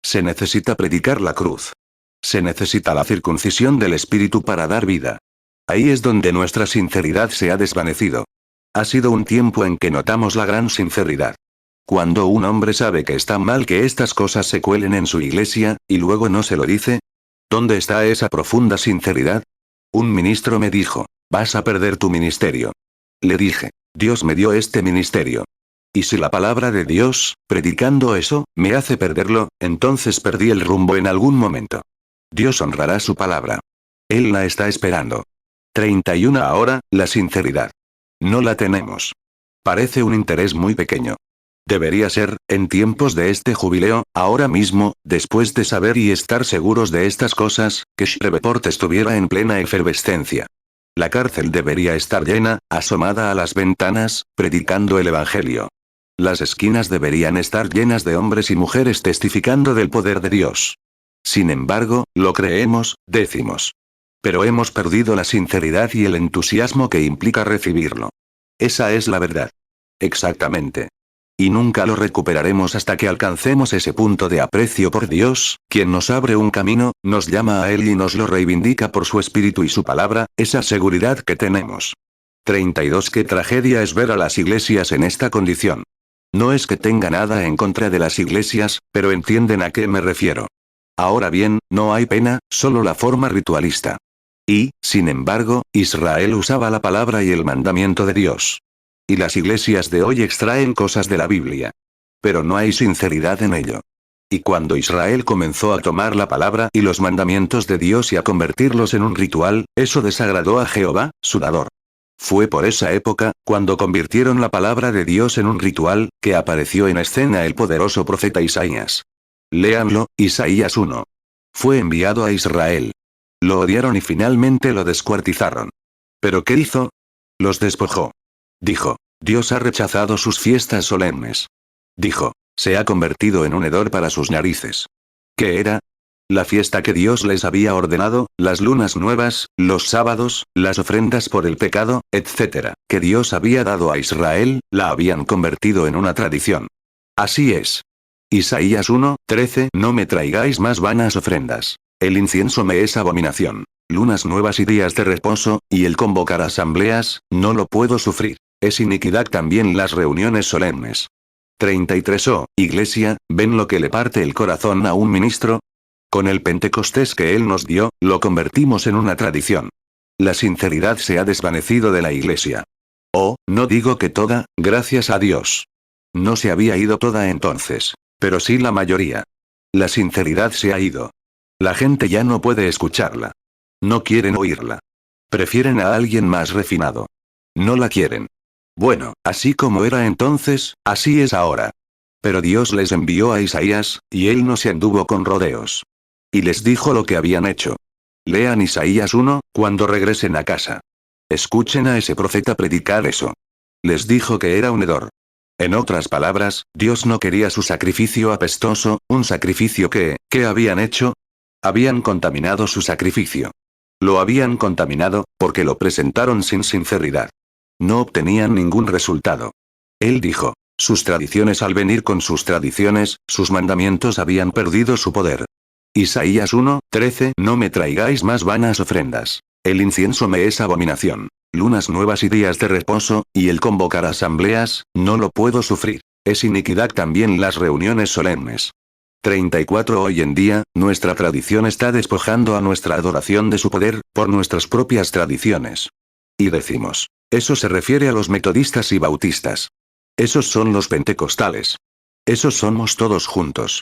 Se necesita predicar la cruz. Se necesita la circuncisión del espíritu para dar vida. Ahí es donde nuestra sinceridad se ha desvanecido. Ha sido un tiempo en que notamos la gran sinceridad. Cuando un hombre sabe que está mal que estas cosas se cuelen en su iglesia, y luego no se lo dice. ¿Dónde está esa profunda sinceridad? Un ministro me dijo, vas a perder tu ministerio. Le dije, Dios me dio este ministerio. Y si la palabra de Dios, predicando eso, me hace perderlo, entonces perdí el rumbo en algún momento. Dios honrará su palabra. Él la está esperando. 31. Ahora, la sinceridad. No la tenemos. Parece un interés muy pequeño. Debería ser, en tiempos de este jubileo, ahora mismo, después de saber y estar seguros de estas cosas, que Shreveport estuviera en plena efervescencia. La cárcel debería estar llena, asomada a las ventanas, predicando el Evangelio. Las esquinas deberían estar llenas de hombres y mujeres testificando del poder de Dios. Sin embargo, lo creemos, decimos. Pero hemos perdido la sinceridad y el entusiasmo que implica recibirlo. Esa es la verdad. Exactamente. Y nunca lo recuperaremos hasta que alcancemos ese punto de aprecio por Dios, quien nos abre un camino, nos llama a Él y nos lo reivindica por su espíritu y su palabra, esa seguridad que tenemos. 32. Qué tragedia es ver a las iglesias en esta condición. No es que tenga nada en contra de las iglesias, pero entienden a qué me refiero. Ahora bien, no hay pena, solo la forma ritualista. Y, sin embargo, Israel usaba la palabra y el mandamiento de Dios. Y las iglesias de hoy extraen cosas de la Biblia. Pero no hay sinceridad en ello. Y cuando Israel comenzó a tomar la palabra y los mandamientos de Dios y a convertirlos en un ritual, eso desagradó a Jehová, su dador. Fue por esa época, cuando convirtieron la palabra de Dios en un ritual, que apareció en escena el poderoso profeta Isaías. Léanlo, Isaías 1. Fue enviado a Israel. Lo odiaron y finalmente lo descuartizaron. ¿Pero qué hizo? Los despojó. Dijo, Dios ha rechazado sus fiestas solemnes. Dijo, se ha convertido en un hedor para sus narices. ¿Qué era? La fiesta que Dios les había ordenado, las lunas nuevas, los sábados, las ofrendas por el pecado, etc., que Dios había dado a Israel, la habían convertido en una tradición. Así es. Isaías 1, 13. No me traigáis más vanas ofrendas. El incienso me es abominación. Lunas nuevas y días de reposo, y el convocar asambleas, no lo puedo sufrir. Es iniquidad también las reuniones solemnes. 33. Oh, Iglesia, ¿ven lo que le parte el corazón a un ministro? Con el Pentecostés que Él nos dio, lo convertimos en una tradición. La sinceridad se ha desvanecido de la Iglesia. Oh, no digo que toda, gracias a Dios. No se había ido toda entonces, pero sí la mayoría. La sinceridad se ha ido. La gente ya no puede escucharla. No quieren oírla. Prefieren a alguien más refinado. No la quieren. Bueno, así como era entonces, así es ahora. Pero Dios les envió a Isaías, y él no se anduvo con rodeos. Y les dijo lo que habían hecho. Lean Isaías 1, cuando regresen a casa. Escuchen a ese profeta predicar eso. Les dijo que era un hedor. En otras palabras, Dios no quería su sacrificio apestoso, un sacrificio que, ¿qué habían hecho? Habían contaminado su sacrificio. Lo habían contaminado, porque lo presentaron sin sinceridad. No obtenían ningún resultado. Él dijo. Sus tradiciones al venir con sus tradiciones, sus mandamientos habían perdido su poder. Isaías 1:13 No me traigáis más vanas ofrendas. El incienso me es abominación. Lunas nuevas y días de reposo, y el convocar asambleas, no lo puedo sufrir. Es iniquidad también las reuniones solemnes. 34 Hoy en día, nuestra tradición está despojando a nuestra adoración de su poder, por nuestras propias tradiciones. Y decimos. Eso se refiere a los metodistas y bautistas. Esos son los pentecostales. Esos somos todos juntos.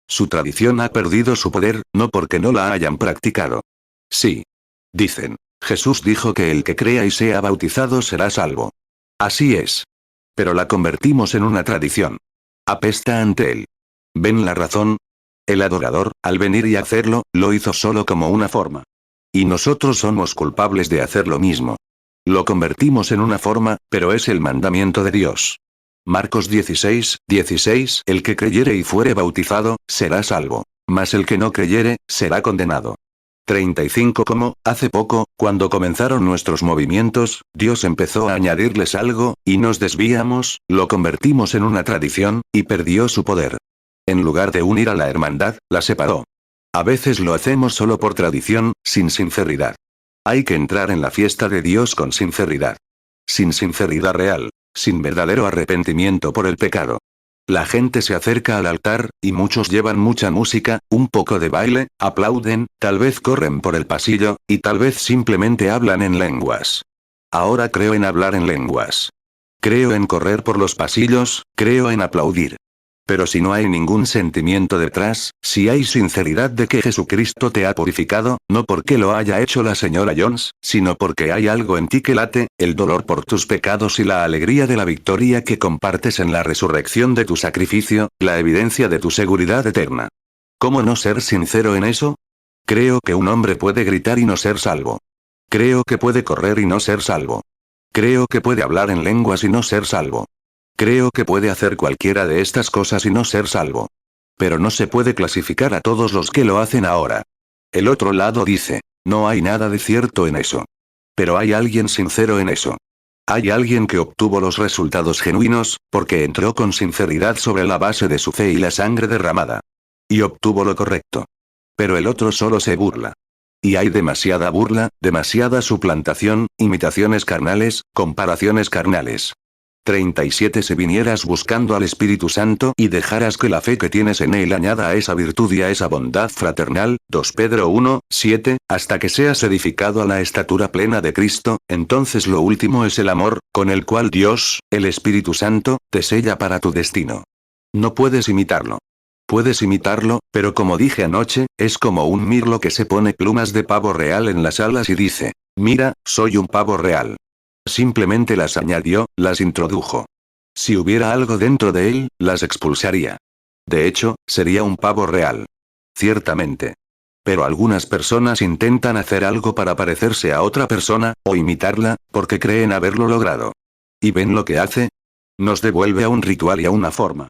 Su tradición ha perdido su poder, no porque no la hayan practicado. Sí. Dicen. Jesús dijo que el que crea y sea bautizado será salvo. Así es. Pero la convertimos en una tradición. Apesta ante él. ¿Ven la razón? El adorador, al venir y hacerlo, lo hizo solo como una forma. Y nosotros somos culpables de hacer lo mismo. Lo convertimos en una forma, pero es el mandamiento de Dios. Marcos 16:16 El que creyere y fuere bautizado, será salvo. Mas el que no creyere, será condenado. 35 Como, hace poco, cuando comenzaron nuestros movimientos, Dios empezó a añadirles algo, y nos desviamos, lo convertimos en una tradición, y perdió su poder. En lugar de unir a la hermandad, la separó. A veces lo hacemos solo por tradición, sin sinceridad. Hay que entrar en la fiesta de Dios con sinceridad. Sin sinceridad real. Sin verdadero arrepentimiento por el pecado. La gente se acerca al altar, y muchos llevan mucha música, un poco de baile, aplauden, tal vez corren por el pasillo, y tal vez simplemente hablan en lenguas. Ahora creo en hablar en lenguas. Creo en correr por los pasillos, creo en aplaudir. Pero si no hay ningún sentimiento detrás, si hay sinceridad de que Jesucristo te ha purificado, no porque lo haya hecho la señora Jones, sino porque hay algo en ti que late, el dolor por tus pecados y la alegría de la victoria que compartes en la resurrección de tu sacrificio, la evidencia de tu seguridad eterna. ¿Cómo no ser sincero en eso? Creo que un hombre puede gritar y no ser salvo. Creo que puede correr y no ser salvo. Creo que puede hablar en lenguas y no ser salvo. Creo que puede hacer cualquiera de estas cosas y no ser salvo. Pero no se puede clasificar a todos los que lo hacen ahora. El otro lado dice, no hay nada de cierto en eso. Pero hay alguien sincero en eso. Hay alguien que obtuvo los resultados genuinos, porque entró con sinceridad sobre la base de su fe y la sangre derramada. Y obtuvo lo correcto. Pero el otro solo se burla. Y hay demasiada burla, demasiada suplantación, imitaciones carnales, comparaciones carnales. 37 Si vinieras buscando al Espíritu Santo y dejaras que la fe que tienes en él añada a esa virtud y a esa bondad fraternal, 2 Pedro 1:7, hasta que seas edificado a la estatura plena de Cristo, entonces lo último es el amor, con el cual Dios, el Espíritu Santo, te sella para tu destino. No puedes imitarlo. Puedes imitarlo, pero como dije anoche, es como un mirlo que se pone plumas de pavo real en las alas y dice, mira, soy un pavo real. Simplemente las añadió, las introdujo. Si hubiera algo dentro de él, las expulsaría. De hecho, sería un pavo real. Ciertamente. Pero algunas personas intentan hacer algo para parecerse a otra persona, o imitarla, porque creen haberlo logrado. ¿Y ven lo que hace? Nos devuelve a un ritual y a una forma.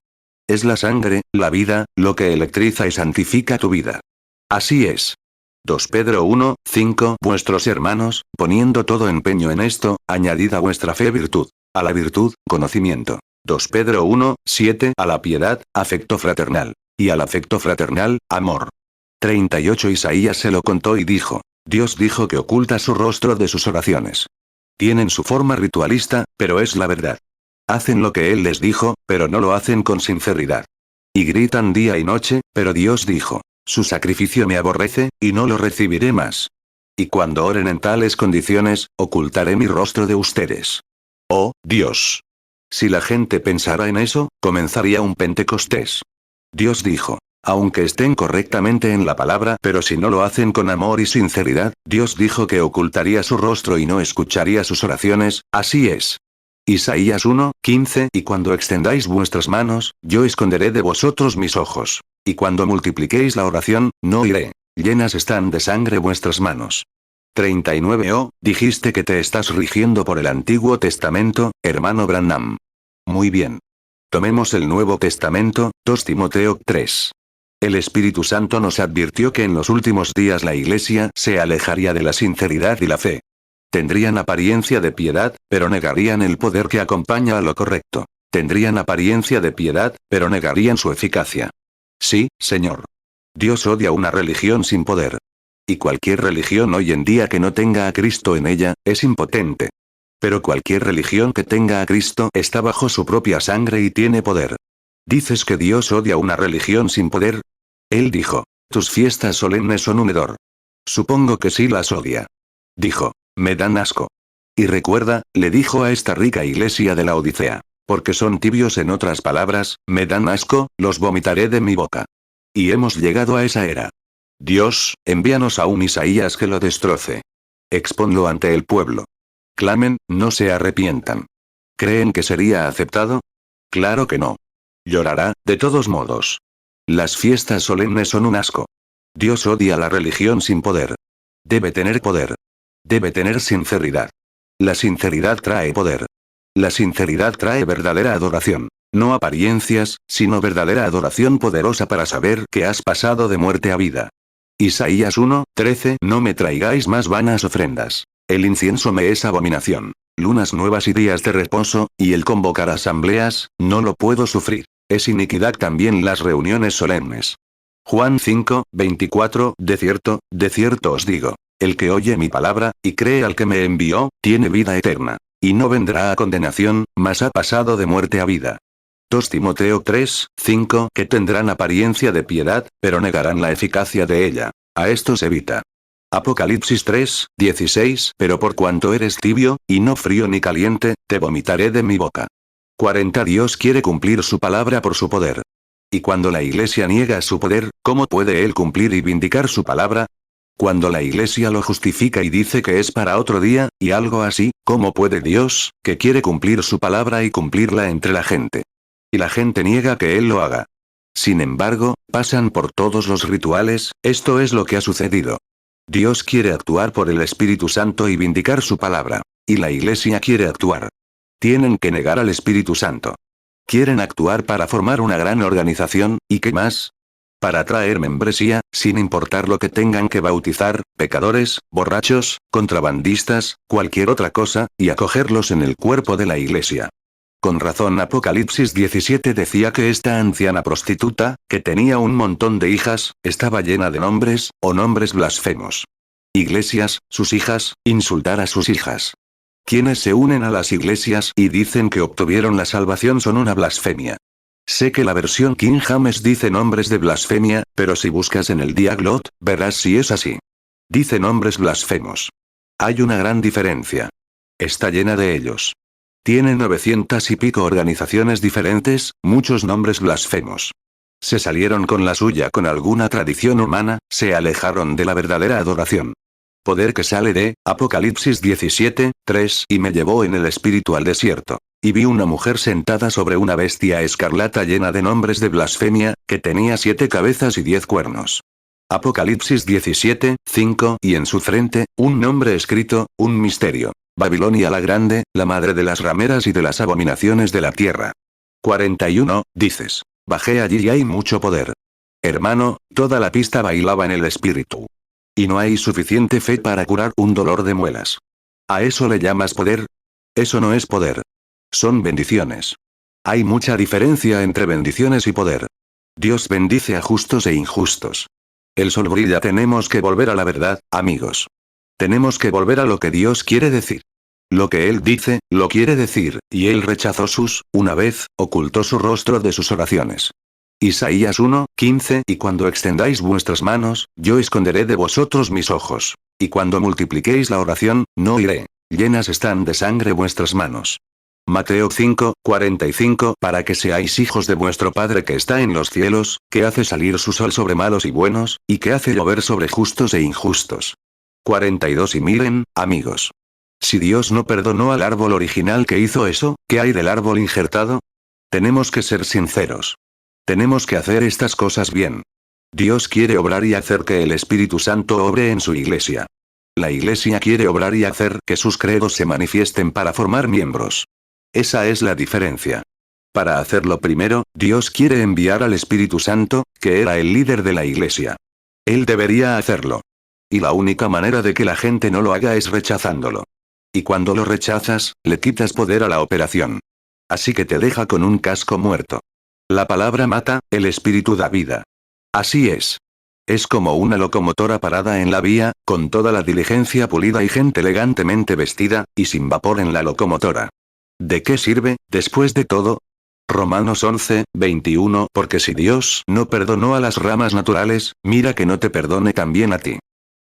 Es la sangre, la vida, lo que electriza y santifica tu vida. Así es. 2 Pedro 1:5 Vuestros hermanos, poniendo todo empeño en esto, añadid a vuestra fe virtud. A la virtud, conocimiento. 2 Pedro 1:7 A la piedad, afecto fraternal. Y al afecto fraternal, amor. 38 Isaías se lo contó y dijo. Dios dijo que oculta su rostro de sus oraciones. Tienen su forma ritualista, pero es la verdad. Hacen lo que Él les dijo, pero no lo hacen con sinceridad. Y gritan día y noche, pero Dios dijo. Su sacrificio me aborrece, y no lo recibiré más. Y cuando oren en tales condiciones, ocultaré mi rostro de ustedes. Oh, Dios. Si la gente pensara en eso, comenzaría un Pentecostés. Dios dijo. Aunque estén correctamente en la palabra, pero si no lo hacen con amor y sinceridad, Dios dijo que ocultaría su rostro y no escucharía sus oraciones, así es. Isaías 1:15 Y cuando extendáis vuestras manos, yo esconderé de vosotros mis ojos. Y cuando multipliquéis la oración, no iré. Llenas están de sangre vuestras manos. 39 Oh, dijiste que te estás rigiendo por el Antiguo Testamento, hermano Branham. Muy bien. Tomemos el Nuevo Testamento, 2 Timoteo 3. El Espíritu Santo nos advirtió que en los últimos días la Iglesia se alejaría de la sinceridad y la fe. Tendrían apariencia de piedad, pero negarían el poder que acompaña a lo correcto. Tendrían apariencia de piedad, pero negarían su eficacia. Sí, Señor. Dios odia una religión sin poder. Y cualquier religión hoy en día que no tenga a Cristo en ella, es impotente. Pero cualquier religión que tenga a Cristo está bajo su propia sangre y tiene poder. ¿Dices que Dios odia una religión sin poder? Él dijo, tus fiestas solemnes son un hedor. Supongo que sí las odia. Dijo, me dan asco. Y recuerda, le dijo a esta rica iglesia de la Odisea, porque son tibios, en otras palabras, me dan asco, los vomitaré de mi boca. Y hemos llegado a esa era. Dios, envíanos a un Isaías que lo destroce. Exponlo ante el pueblo. Clamen, no se arrepientan. ¿Creen que sería aceptado? Claro que no. Llorará, de todos modos. Las fiestas solemnes son un asco. Dios odia la religión sin poder. Debe tener poder. Debe tener sinceridad. La sinceridad trae poder. La sinceridad trae verdadera adoración. No apariencias, sino verdadera adoración poderosa para saber que has pasado de muerte a vida. Isaías 1:13. No me traigáis más vanas ofrendas. El incienso me es abominación. Lunas nuevas y días de reposo, y el convocar asambleas, no lo puedo sufrir. Es iniquidad también las reuniones solemnes. Juan 5:24. De cierto os digo, el que oye mi palabra, y cree al que me envió, tiene vida eterna. Y no vendrá a condenación, mas ha pasado de muerte a vida. 2 Timoteo 3:5. Que tendrán apariencia de piedad, pero negarán la eficacia de ella. A estos evita. Apocalipsis 3:16. Pero por cuanto eres tibio, y no frío ni caliente, te vomitaré de mi boca. 40. Dios quiere cumplir su palabra por su poder. Y cuando la iglesia niega su poder, ¿cómo puede él cumplir y vindicar su palabra? Cuando la iglesia lo justifica y dice que es para otro día, y algo así, ¿cómo puede Dios, que quiere cumplir su palabra y cumplirla entre la gente? Y la gente niega que él lo haga. Sin embargo, pasan por todos los rituales, esto es lo que ha sucedido. Dios quiere actuar por el Espíritu Santo y vindicar su palabra. Y la iglesia quiere actuar. Tienen que negar al Espíritu Santo. Quieren actuar para formar una gran organización, ¿y qué más? Para atraer membresía, sin importar lo que tengan que bautizar, pecadores, borrachos, contrabandistas, cualquier otra cosa, y acogerlos en el cuerpo de la iglesia. Con razón Apocalipsis 17 decía que esta anciana prostituta, que tenía un montón de hijas, estaba llena de nombres, o nombres blasfemos. Iglesias, sus hijas, insultar a sus hijas. Quienes se unen a las iglesias y dicen que obtuvieron la salvación son una blasfemia. Sé que la versión King James dice nombres de blasfemia, pero si buscas en el Diaglot, verás si es así. Dice nombres blasfemos. Hay una gran diferencia. Está llena de ellos. Tiene 900 y pico organizaciones diferentes, muchos nombres blasfemos. Se salieron con la suya con alguna tradición humana, se alejaron de la verdadera adoración. Poder que sale de Apocalipsis 17:3 y me llevó en el espíritu al desierto. Y vi una mujer sentada sobre una bestia escarlata llena de nombres de blasfemia, que tenía 7 cabezas y 10 cuernos. Apocalipsis 17:5 y en su frente, un nombre escrito, un misterio. Babilonia la Grande, la madre de las rameras y de las abominaciones de la tierra. 41, dices. Bajé allí y hay mucho poder. Hermano, toda la pista bailaba en el espíritu. Y no hay suficiente fe para curar un dolor de muelas. ¿A eso le llamas poder? Eso no es poder. Son bendiciones. Hay mucha diferencia entre bendiciones y poder. Dios bendice a justos e injustos. El sol brilla, tenemos que volver a la verdad, amigos. Tenemos que volver a lo que Dios quiere decir. Lo que Él dice, lo quiere decir, y Él rechazó una vez, ocultó su rostro de sus oraciones. Isaías 1:15 Y cuando extendáis vuestras manos, yo esconderé de vosotros mis ojos. Y cuando multipliquéis la oración, no iré. Llenas están de sangre vuestras manos. Mateo 5:45 Para que seáis hijos de vuestro Padre que está en los cielos, que hace salir su sol sobre malos y buenos, y que hace llover sobre justos e injustos. 42 Y miren, amigos. Si Dios no perdonó al árbol original que hizo eso, ¿qué hay del árbol injertado? Tenemos que ser sinceros. Tenemos que hacer estas cosas bien. Dios quiere obrar y hacer que el Espíritu Santo obre en su iglesia. La iglesia quiere obrar y hacer que sus credos se manifiesten para formar miembros. Esa es la diferencia. Para hacerlo primero, Dios quiere enviar al Espíritu Santo, que era el líder de la iglesia. Él debería hacerlo. Y la única manera de que la gente no lo haga es rechazándolo. Y cuando lo rechazas, le quitas poder a la operación. Así que te deja con un casco muerto. La palabra mata, el espíritu da vida. Así es. Es como una locomotora parada en la vía, con toda la diligencia pulida y gente elegantemente vestida, y sin vapor en la locomotora. ¿De qué sirve, después de todo? Romanos 11, 21. Porque si Dios no perdonó a las ramas naturales, mira que no te perdone también a ti.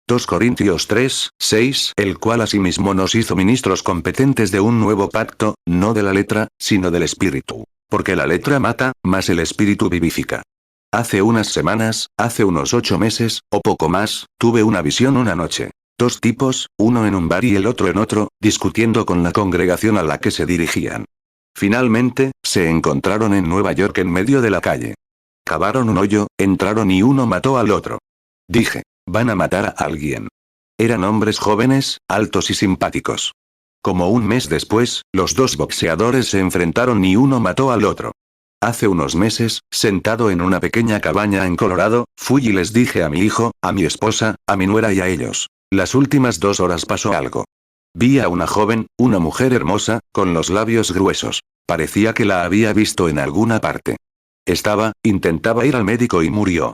2 Corintios 3, 6. El cual asimismo nos hizo ministros competentes de un nuevo pacto, no de la letra, sino del espíritu. Porque la letra mata, mas el espíritu vivifica. Hace unas semanas, hace unos 8 meses, o poco más, tuve una visión una noche. 2 tipos, uno en un bar y el otro en otro, discutiendo con la congregación a la que se dirigían. Finalmente, se encontraron en Nueva York en medio de la calle. Cavaron un hoyo, entraron y uno mató al otro. Dije, van a matar a alguien. Eran hombres jóvenes, altos y simpáticos. Como un mes después, los 2 boxeadores se enfrentaron y uno mató al otro. Hace unos meses, sentado en una pequeña cabaña en Colorado, fui y les dije a mi hijo, a mi esposa, a mi nuera y a ellos. Las últimas 2 horas pasó algo. Vi a una joven, una mujer hermosa, con los labios gruesos. Parecía que la había visto en alguna parte. Intentaba ir al médico y murió.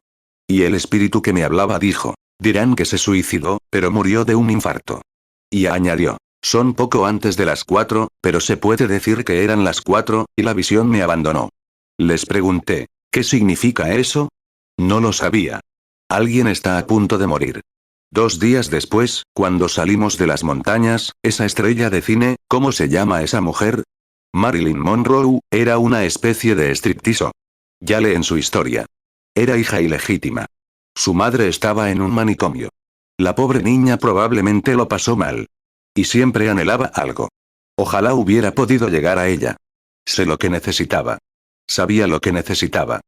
Y el espíritu que me hablaba dijo, dirán que se suicidó, pero murió de un infarto. Y añadió, son poco antes de las 4, pero se puede decir que eran las 4, y la visión me abandonó. Les pregunté, ¿qué significa eso? No lo sabía. Alguien está a punto de morir. 2 días después, cuando salimos de las montañas, esa estrella de cine, ¿cómo se llama esa mujer? Marilyn Monroe, era una especie de striptease. Ya leen su historia. Era hija ilegítima. Su madre estaba en un manicomio. La pobre niña probablemente lo pasó mal. Y siempre anhelaba algo. Ojalá hubiera podido llegar a ella. Sé lo que necesitaba. Sabía lo que necesitaba.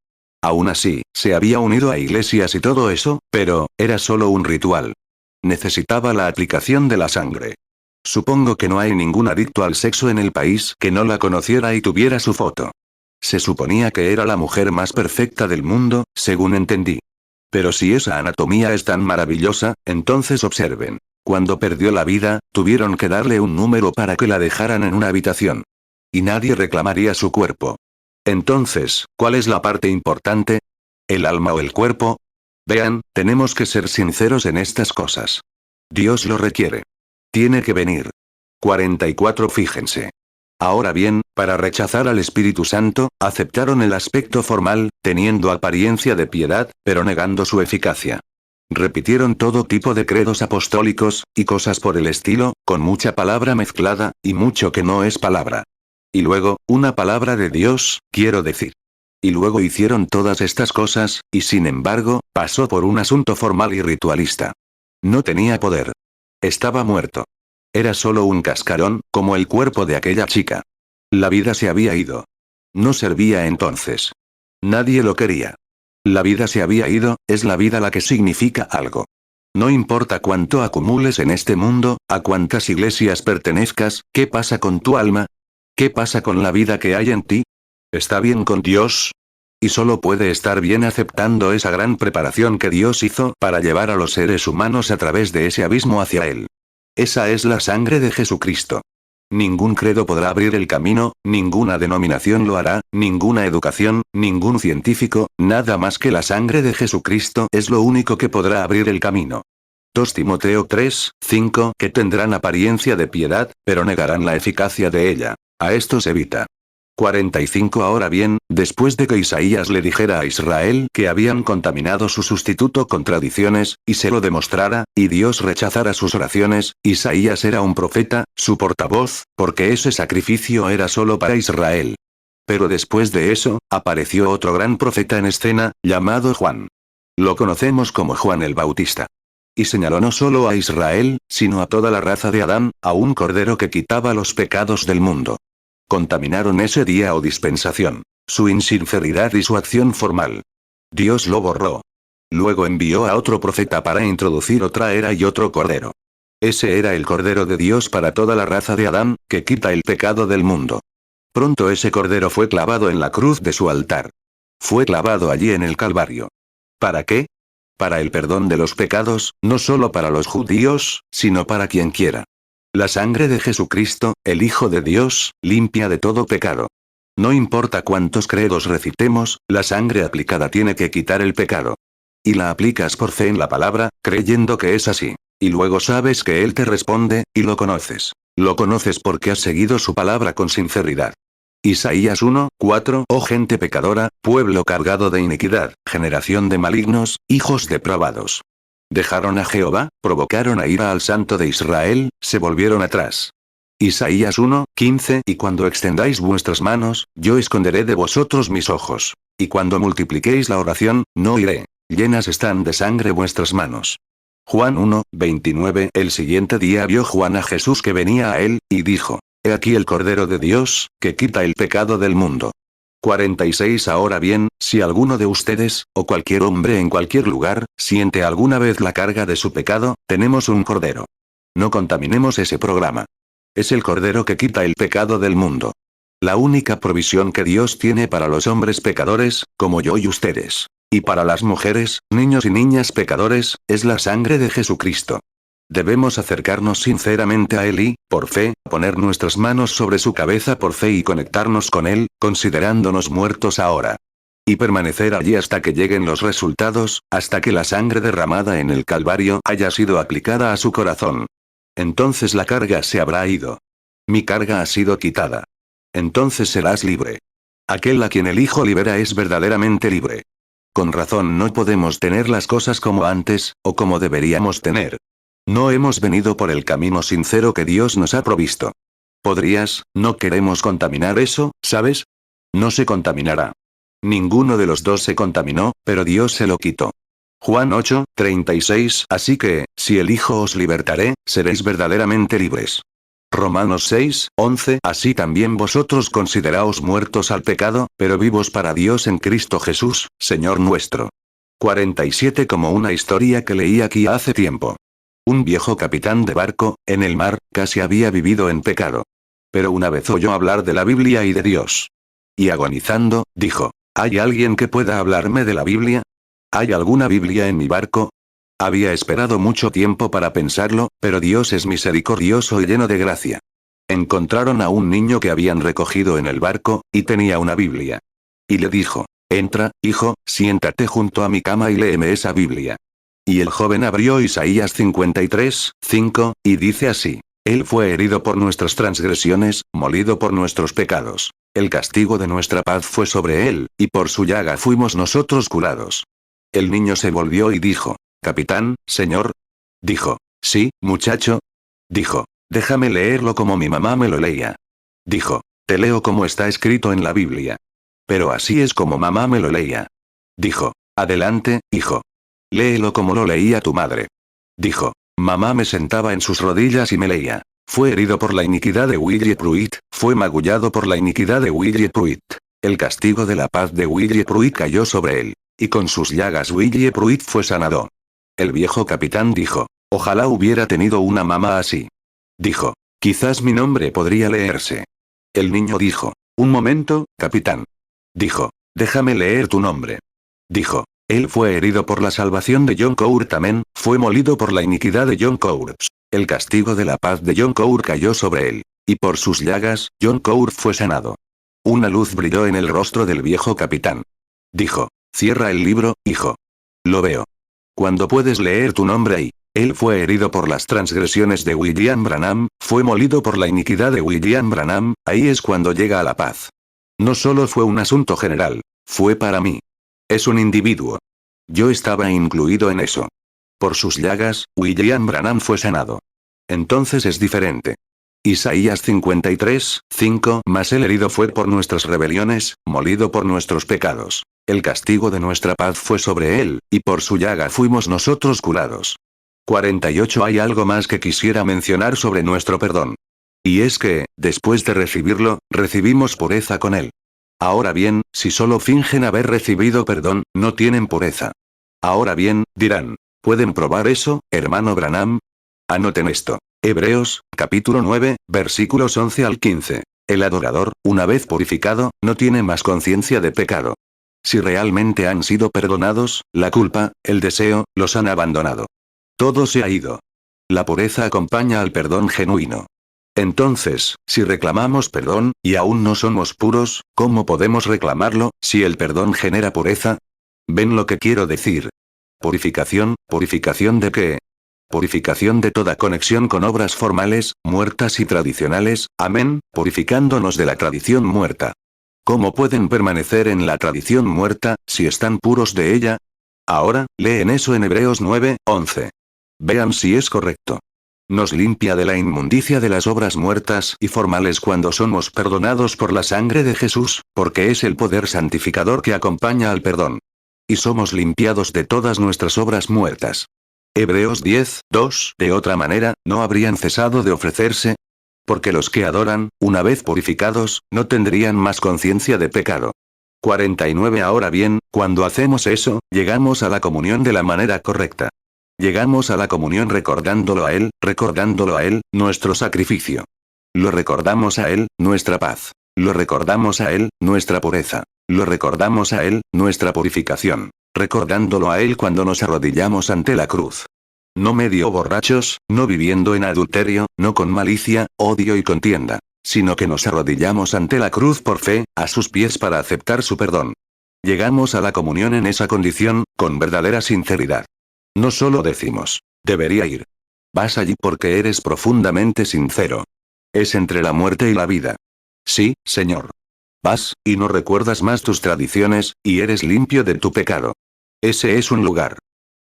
Aún así, se había unido a iglesias y todo eso, pero, era solo un ritual. Necesitaba la aplicación de la sangre. Supongo que no hay ningún adicto al sexo en el país que no la conociera y tuviera su foto. Se suponía que era la mujer más perfecta del mundo, según entendí. Pero si esa anatomía es tan maravillosa, entonces observen. Cuando perdió la vida, tuvieron que darle un número para que la dejaran en una habitación. Y nadie reclamaría su cuerpo. Entonces, ¿cuál es la parte importante? ¿El alma o el cuerpo? Vean, tenemos que ser sinceros en estas cosas. Dios lo requiere. Tiene que venir. 44. Fíjense. Ahora bien, para rechazar al Espíritu Santo, aceptaron el aspecto formal, teniendo apariencia de piedad, pero negando su eficacia. Repitieron todo tipo de credos apostólicos, y cosas por el estilo, con mucha palabra mezclada, y mucho que no es palabra. Y luego, una palabra de Dios, quiero decir. Y luego hicieron todas estas cosas, y sin embargo, pasó por un asunto formal y ritualista. No tenía poder. Estaba muerto. Era solo un cascarón, como el cuerpo de aquella chica. La vida se había ido. No servía entonces. Nadie lo quería. La vida se había ido, es la vida la que significa algo. No importa cuánto acumules en este mundo, a cuántas iglesias pertenezcas, ¿qué pasa con tu alma? ¿Qué pasa con la vida que hay en ti? ¿Está bien con Dios? Y solo puede estar bien aceptando esa gran preparación que Dios hizo para llevar a los seres humanos a través de ese abismo hacia Él. Esa es la sangre de Jesucristo. Ningún credo podrá abrir el camino, ninguna denominación lo hará, ninguna educación, ningún científico, nada más que la sangre de Jesucristo es lo único que podrá abrir el camino. 2 Timoteo 3, 5. Que tendrán apariencia de piedad, pero negarán la eficacia de ella. A estos evita. 45. Ahora bien, después de que Isaías le dijera a Israel que habían contaminado su sustituto con tradiciones, y se lo demostrara, y Dios rechazara sus oraciones, Isaías era un profeta, su portavoz, porque ese sacrificio era solo para Israel. Pero después de eso, apareció otro gran profeta en escena, llamado Juan. Lo conocemos como Juan el Bautista. Y señaló no solo a Israel, sino a toda la raza de Adán, a un cordero que quitaba los pecados del mundo. Contaminaron ese día o dispensación, su insinceridad y su acción formal. Dios lo borró. Luego envió a otro profeta para introducir otra era y otro cordero. Ese era el cordero de Dios para toda la raza de Adán, que quita el pecado del mundo. Pronto ese cordero fue clavado en la cruz de su altar. Fue clavado allí en el Calvario. ¿Para qué? Para el perdón de los pecados, no solo para los judíos, sino para quien quiera. La sangre de Jesucristo, el Hijo de Dios, limpia de todo pecado. No importa cuántos credos recitemos, la sangre aplicada tiene que quitar el pecado. Y la aplicas por fe en la palabra, creyendo que es así. Y luego sabes que Él te responde, y lo conoces. Lo conoces porque has seguido su palabra con sinceridad. Isaías 1:4. Oh gente pecadora, pueblo cargado de iniquidad, generación de malignos, hijos depravados. Dejaron a Jehová, provocaron a ira al Santo de Israel, se volvieron atrás. Isaías 1:15. Y cuando extendáis vuestras manos, yo esconderé de vosotros mis ojos. Y cuando multipliquéis la oración, no iré. Llenas están de sangre vuestras manos. Juan 1:29. El siguiente día vio Juan a Jesús que venía a él, y dijo: He aquí el Cordero de Dios, que quita el pecado del mundo. 46. Ahora bien, si alguno de ustedes, o cualquier hombre en cualquier lugar, siente alguna vez la carga de su pecado, tenemos un Cordero. No contaminemos ese programa. Es el Cordero que quita el pecado del mundo. La única provisión que Dios tiene para los hombres pecadores, como yo y ustedes, y para las mujeres, niños y niñas pecadores, es la sangre de Jesucristo. Debemos acercarnos sinceramente a Él y, por fe, poner nuestras manos sobre su cabeza por fe y conectarnos con Él, considerándonos muertos ahora. Y permanecer allí hasta que lleguen los resultados, hasta que la sangre derramada en el Calvario haya sido aplicada a su corazón. Entonces la carga se habrá ido. Mi carga ha sido quitada. Entonces serás libre. Aquel a quien el Hijo libera es verdaderamente libre. Con razón no podemos tener las cosas como antes, o como deberíamos tener. No hemos venido por el camino sincero que Dios nos ha provisto. No queremos contaminar eso, ¿sabes? No se contaminará. Ninguno de los dos se contaminó, pero Dios se lo quitó. Juan 8:36. Así que, si el Hijo os libertaré, seréis verdaderamente libres. Romanos 6:11. Así también vosotros consideraos muertos al pecado, pero vivos para Dios en Cristo Jesús, Señor nuestro. 47. Como una historia que leí aquí hace tiempo. Un viejo capitán de barco, en el mar, casi había vivido en pecado. Pero una vez oyó hablar de la Biblia y de Dios. Y agonizando, dijo: ¿Hay alguien que pueda hablarme de la Biblia? ¿Hay alguna Biblia en mi barco? Había esperado mucho tiempo para pensarlo, pero Dios es misericordioso y lleno de gracia. Encontraron a un niño que habían recogido en el barco, y tenía una Biblia. Y le dijo: Entra, hijo, siéntate junto a mi cama y léeme esa Biblia. Y el joven abrió Isaías 53:5, y dice así: Él fue herido por nuestras transgresiones, molido por nuestros pecados. El castigo de nuestra paz fue sobre él, y por su llaga fuimos nosotros curados. El niño se volvió y dijo: Capitán, señor. Dijo: Sí, muchacho. Dijo: Déjame leerlo como mi mamá me lo leía. Dijo: Te leo como está escrito en la Biblia. Pero así es como mamá me lo leía. Dijo: Adelante, hijo. Léelo como lo leía tu madre. Dijo: Mamá me sentaba en sus rodillas y me leía. Fue herido por la iniquidad de Willie Pruitt, fue magullado por la iniquidad de Willie Pruitt. El castigo de la paz de Willie Pruitt cayó sobre él. Y con sus llagas Willie Pruitt fue sanado. El viejo capitán dijo: Ojalá hubiera tenido una mamá así. Dijo: Quizás mi nombre podría leerse. El niño dijo: Un momento, capitán. Dijo: Déjame leer tu nombre. Dijo: Él fue herido por la salvación de John Court. Amén, fue molido por la iniquidad de John Court. El castigo de la paz de John Court cayó sobre él. Y por sus llagas, John Court fue sanado. Una luz brilló en el rostro del viejo capitán. Dijo: Cierra el libro, hijo. Lo veo. Cuando puedes leer tu nombre ahí. Él fue herido por las transgresiones de William Branham, fue molido por la iniquidad de William Branham, ahí es cuando llega a la paz. No solo fue un asunto general, fue para mí. Es un individuo. Yo estaba incluido en eso. Por sus llagas, William Branham fue sanado. Entonces es diferente. Isaías 53:5. Mas el herido fue por nuestras rebeliones, molido por nuestros pecados. El castigo de nuestra paz fue sobre él, y por su llaga fuimos nosotros curados. 48. Hay algo más que quisiera mencionar sobre nuestro perdón. Y es que, después de recibirlo, recibimos pureza con él. Ahora bien, si solo fingen haber recibido perdón, no tienen pureza. Ahora bien, dirán: ¿pueden probar eso, hermano Branham? Anoten esto. Hebreos, capítulo 9, versículos 11 al 15. El adorador, una vez purificado, no tiene más conciencia de pecado. Si realmente han sido perdonados, la culpa, el deseo, los han abandonado. Todo se ha ido. La pureza acompaña al perdón genuino. Entonces, si reclamamos perdón, y aún no somos puros, ¿cómo podemos reclamarlo, si el perdón genera pureza? ¿Ven lo que quiero decir? Purificación, ¿purificación de qué? Purificación de toda conexión con obras formales, muertas y tradicionales, amén, purificándonos de la tradición muerta. ¿Cómo pueden permanecer en la tradición muerta, si están puros de ella? Ahora, leen eso en Hebreos 9:11. Vean si es correcto. Nos limpia de la inmundicia de las obras muertas y formales cuando somos perdonados por la sangre de Jesús, porque es el poder santificador que acompaña al perdón. Y somos limpiados de todas nuestras obras muertas. Hebreos 10:2. De otra manera, no habrían cesado de ofrecerse. Porque los que adoran, una vez purificados, no tendrían más conciencia de pecado. 49. Ahora bien, cuando hacemos eso, llegamos a la comunión de la manera correcta. Llegamos a la comunión recordándolo a Él, nuestro sacrificio. Lo recordamos a Él, nuestra paz. Lo recordamos a Él, nuestra pureza. Lo recordamos a Él, nuestra purificación. Recordándolo a Él cuando nos arrodillamos ante la cruz. No medio borrachos, no viviendo en adulterio, no con malicia, odio y contienda, sino que nos arrodillamos ante la cruz por fe, a sus pies para aceptar su perdón. Llegamos a la comunión en esa condición, con verdadera sinceridad. No solo decimos, debería ir. Vas allí porque eres profundamente sincero. Es entre la muerte y la vida. Sí, Señor. Vas, y no recuerdas más tus tradiciones, y eres limpio de tu pecado. Ese es un lugar.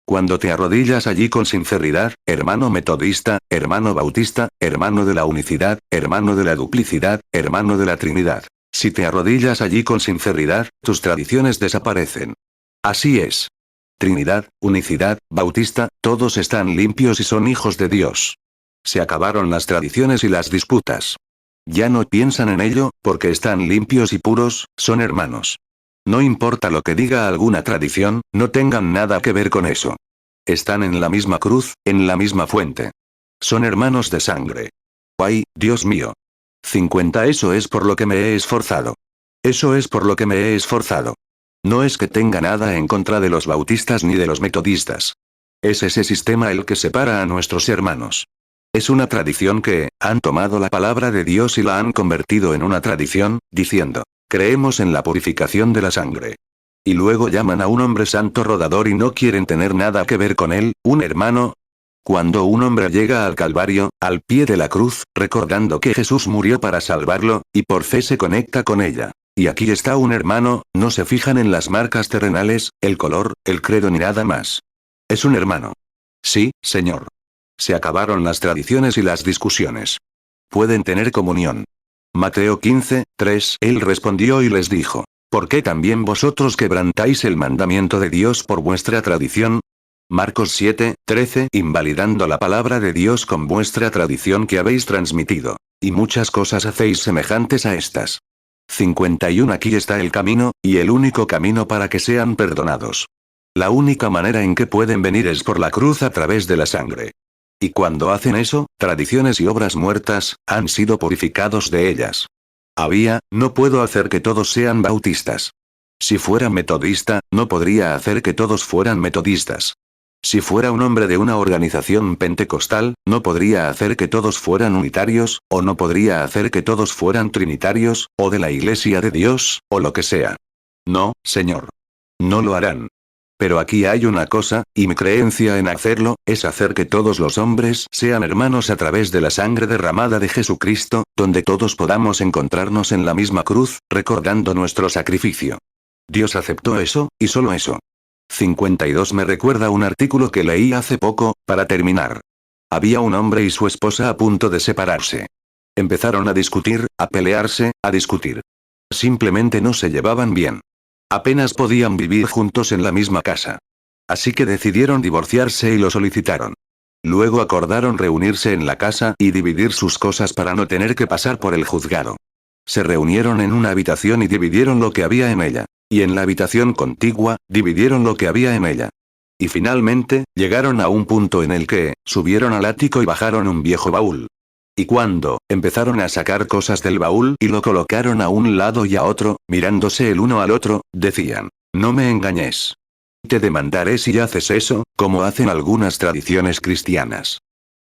Cuando te arrodillas allí con sinceridad, hermano metodista, hermano bautista, hermano de la unicidad, hermano de la duplicidad, hermano de la Trinidad. Si te arrodillas allí con sinceridad, tus tradiciones desaparecen. Así es. Trinidad, unicidad, bautista, todos están limpios y son hijos de Dios. Se acabaron las tradiciones y las disputas. Ya no piensan en ello, porque están limpios y puros, son hermanos. No importa lo que diga alguna tradición, no tengan nada que ver con eso. Están en la misma cruz, en la misma fuente. Son hermanos de sangre. ¡Ay, Dios mío! 50. Eso es por lo que me he esforzado. Eso es por lo que me he esforzado. No es que tenga nada en contra de los bautistas ni de los metodistas. Es ese sistema el que separa a nuestros hermanos. Es una tradición que, han tomado la palabra de Dios y la han convertido en una tradición, diciendo, creemos en la purificación de la sangre. Y luego llaman a un hombre santo rodador y no quieren tener nada que ver con él, un hermano. Cuando un hombre llega al Calvario, al pie de la cruz, recordando que Jesús murió para salvarlo, y por fe se conecta con ella. Y aquí está un hermano, no se fijan en las marcas terrenales, el color, el credo ni nada más. Es un hermano. Sí, Señor. Se acabaron las tradiciones y las discusiones. Pueden tener comunión. Mateo 15:3. Él respondió y les dijo, ¿por qué también vosotros quebrantáis el mandamiento de Dios por vuestra tradición? Marcos 7:13. Invalidando la palabra de Dios con vuestra tradición que habéis transmitido. Y muchas cosas hacéis semejantes a estas. 51. Aquí está el camino, y el único camino para que sean perdonados. La única manera en que pueden venir es por la cruz a través de la sangre. Y cuando hacen eso, tradiciones y obras muertas, han sido purificados de ellas. No puedo hacer que todos sean bautistas. Si fuera metodista, no podría hacer que todos fueran metodistas. Si fuera un hombre de una organización pentecostal, no podría hacer que todos fueran unitarios, o no podría hacer que todos fueran trinitarios, o de la Iglesia de Dios, o lo que sea. No, Señor. No lo harán. Pero aquí hay una cosa, y mi creencia en hacerlo, es hacer que todos los hombres sean hermanos a través de la sangre derramada de Jesucristo, donde todos podamos encontrarnos en la misma cruz, recordando nuestro sacrificio. Dios aceptó eso, y solo eso. 52. Me recuerda un artículo que leí hace poco, para terminar. Había un hombre y su esposa a punto de separarse. Empezaron a discutir, a pelearse, a discutir. Simplemente no se llevaban bien. Apenas podían vivir juntos en la misma casa. Así que decidieron divorciarse y lo solicitaron. Luego acordaron reunirse en la casa y dividir sus cosas para no tener que pasar por el juzgado. Se reunieron en una habitación y dividieron lo que había en ella. Y en la habitación contigua, dividieron lo que había en ella. Y finalmente, llegaron a un punto en el que, subieron al ático y bajaron un viejo baúl. Y cuando empezaron a sacar cosas del baúl y lo colocaron a un lado y a otro, mirándose el uno al otro, decían, no me engañes. Te demandaré si haces eso, como hacen algunas tradiciones cristianas.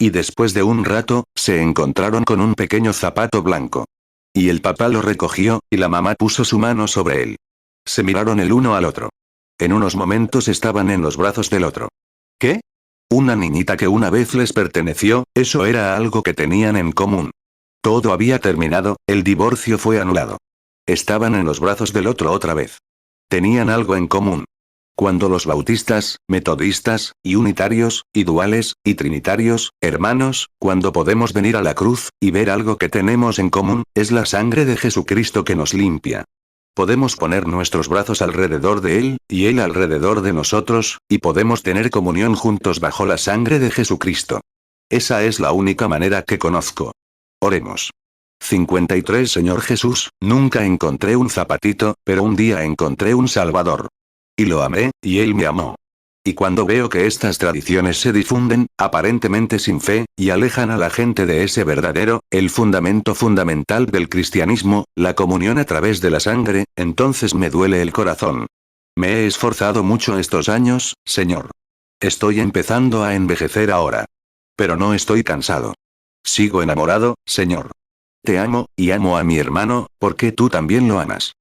Y después de un rato, se encontraron con un pequeño zapato blanco. Y el papá lo recogió, y la mamá puso su mano sobre él. Se miraron el uno al otro. En unos momentos estaban en los brazos del otro. ¿Qué? Una niñita que una vez les perteneció, eso era algo que tenían en común. Todo había terminado, el divorcio fue anulado. Estaban en los brazos del otro otra vez. Tenían algo en común. Cuando los bautistas, metodistas, y unitarios, y duales, y trinitarios, hermanos, cuando podemos venir a la cruz, y ver algo que tenemos en común, es la sangre de Jesucristo que nos limpia. Podemos poner nuestros brazos alrededor de Él, y Él alrededor de nosotros, y podemos tener comunión juntos bajo la sangre de Jesucristo. Esa es la única manera que conozco. Oremos. 53 Señor Jesús, nunca encontré un zapatito, pero un día encontré un Salvador. Y lo amé, y Él me amó. Y cuando veo que estas tradiciones se difunden, aparentemente sin fe, y alejan a la gente de ese verdadero, el fundamento fundamental del cristianismo, la comunión a través de la sangre, entonces me duele el corazón. Me he esforzado mucho estos años, Señor. Estoy empezando a envejecer ahora. Pero no estoy cansado. Sigo enamorado, Señor. Te amo, y amo a mi hermano, porque tú también lo amas.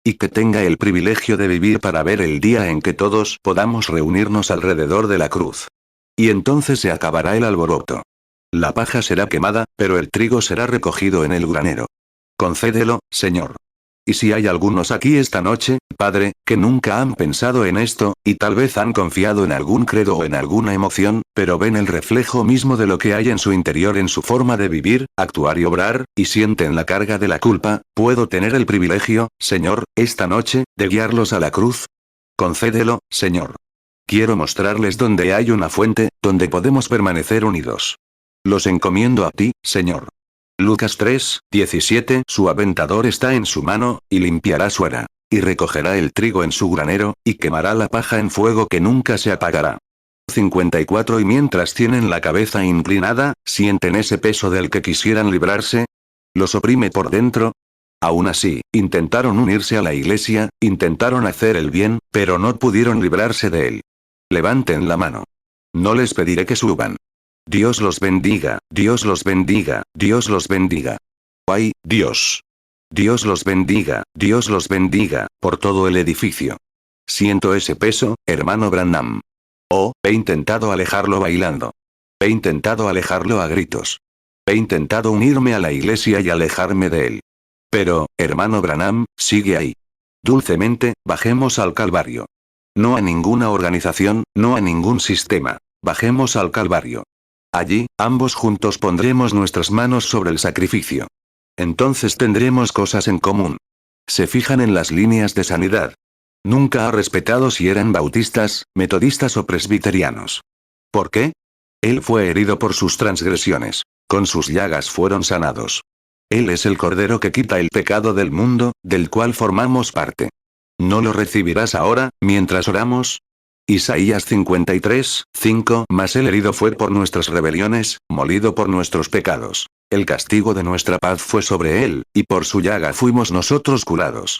Y que tenga el privilegio de vivir para ver el día en que todos podamos reunirnos alrededor de la cruz. Y entonces se acabará el alboroto. La paja será quemada, pero el trigo será recogido en el granero. Concédelo, Señor. Y si hay algunos aquí esta noche, Padre, que nunca han pensado en esto, y tal vez han confiado en algún credo o en alguna emoción, pero ven el reflejo mismo de lo que hay en su interior en su forma de vivir, actuar y obrar, y sienten la carga de la culpa, ¿puedo tener el privilegio, Señor, esta noche, de guiarlos a la cruz? Concédelo, Señor. Quiero mostrarles donde hay una fuente, donde podemos permanecer unidos. Los encomiendo a ti, Señor. Lucas 3, 17 Su aventador está en su mano, y limpiará su era. Y recogerá el trigo en su granero, y quemará la paja en fuego que nunca se apagará. 54 Y mientras tienen la cabeza inclinada, sienten ese peso del que quisieran librarse. ¿Los oprime por dentro? Aún así, intentaron unirse a la iglesia, intentaron hacer el bien, pero no pudieron librarse de él. Levanten la mano. No les pediré que suban. Dios los bendiga, Dios los bendiga, Dios los bendiga. ¡Ay, Dios! Dios los bendiga, Dios los bendiga, por todo el edificio. Siento ese peso, hermano Branham. Oh, he intentado alejarlo bailando. He intentado alejarlo a gritos. He intentado unirme a la iglesia y alejarme de él. Pero, hermano Branham, sigue ahí. Dulcemente, bajemos al Calvario. No a ninguna organización, no a ningún sistema. Bajemos al Calvario. Allí, ambos juntos pondremos nuestras manos sobre el sacrificio. Entonces tendremos cosas en común. Se fijan en las líneas de sanidad. Nunca ha respetado si eran bautistas, metodistas o presbiterianos. ¿Por qué? Él fue herido por sus transgresiones. Con sus llagas fueron sanados. Él es el Cordero que quita el pecado del mundo, del cual formamos parte. ¿No lo recibirás ahora, mientras oramos? Isaías 53, 5 Mas el herido fue por nuestras rebeliones, molido por nuestros pecados. El castigo de nuestra paz fue sobre él, y por su llaga fuimos nosotros curados.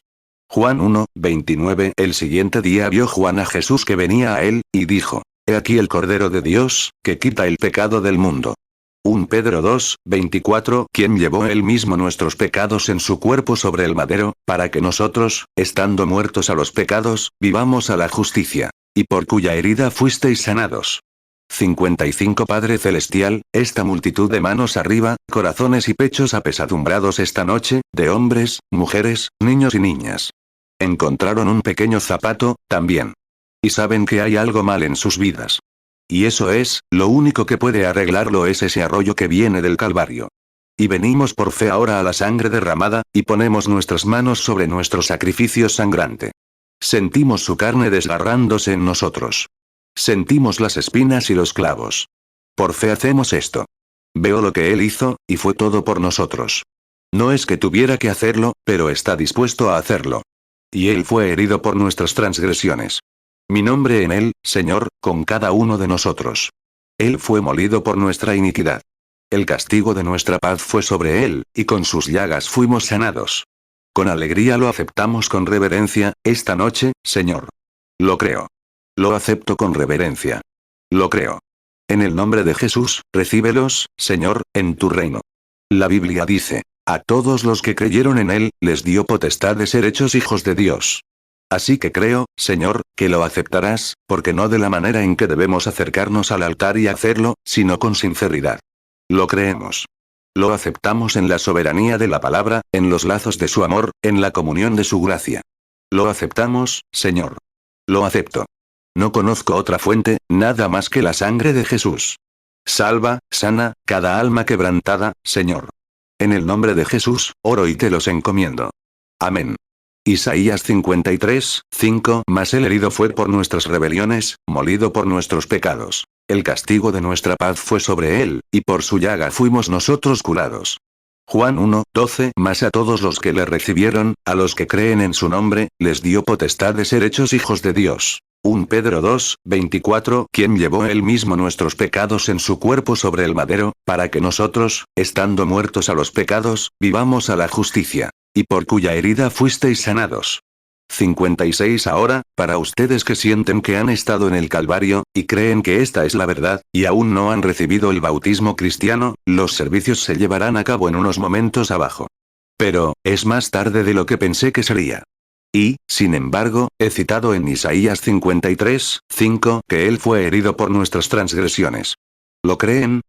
Juan 1, 29 El siguiente día vio Juan a Jesús que venía a él, y dijo: He aquí el Cordero de Dios, que quita el pecado del mundo. 1 Pedro 2, 24 Quien llevó él mismo nuestros pecados en su cuerpo sobre el madero, para que nosotros, estando muertos a los pecados, vivamos a la justicia. Y por cuya herida fuisteis sanados. 55 Padre Celestial, esta multitud de manos arriba, corazones y pechos apesadumbrados esta noche, de hombres, mujeres, niños y niñas. Encontraron un pequeño zapato, también. Y saben que hay algo mal en sus vidas. Y eso es, lo único que puede arreglarlo es ese arroyo que viene del Calvario. Y venimos por fe ahora a la sangre derramada, y ponemos nuestras manos sobre nuestro sacrificio sangrante. Sentimos su carne desgarrándose en nosotros. Sentimos las espinas y los clavos. Por fe hacemos esto. Veo lo que él hizo, y fue todo por nosotros. No es que tuviera que hacerlo, pero está dispuesto a hacerlo. Y él fue herido por nuestras transgresiones. Mi nombre en él, Señor, con cada uno de nosotros. Él fue molido por nuestra iniquidad. El castigo de nuestra paz fue sobre él, y con sus llagas fuimos sanados. Con alegría lo aceptamos con reverencia, esta noche, Señor. Lo creo. Lo acepto con reverencia. Lo creo. En el nombre de Jesús, recíbelos, Señor, en tu reino. La Biblia dice, a todos los que creyeron en él, les dio potestad de ser hechos hijos de Dios. Así que creo, Señor, que lo aceptarás, porque no de la manera en que debemos acercarnos al altar y hacerlo, sino con sinceridad. Lo creemos. Lo aceptamos en la soberanía de la palabra, en los lazos de su amor, en la comunión de su gracia. Lo aceptamos, Señor. Lo acepto. No conozco otra fuente, nada más que la sangre de Jesús. Salva, sana, cada alma quebrantada, Señor. En el nombre de Jesús, oro y te los encomiendo. Amén. Isaías 53, 5. Mas el herido fue por nuestras rebeliones, molido por nuestros pecados. El castigo de nuestra paz fue sobre él, y por su llaga fuimos nosotros curados. Juan 1, 12. Mas a todos los que le recibieron, a los que creen en su nombre, les dio potestad de ser hechos hijos de Dios. 1 Pedro 2, 24. Quien llevó él mismo nuestros pecados en su cuerpo sobre el madero, para que nosotros, estando muertos a los pecados, vivamos a la justicia. Y por cuya herida fuisteis sanados. 56. Ahora, para ustedes que sienten que han estado en el Calvario, y creen que esta es la verdad, y aún no han recibido el bautismo cristiano, los servicios se llevarán a cabo en unos momentos abajo. Pero, es más tarde de lo que pensé que sería. Y, sin embargo, he citado en Isaías 53, 5, que él fue herido por nuestras transgresiones. ¿Lo creen?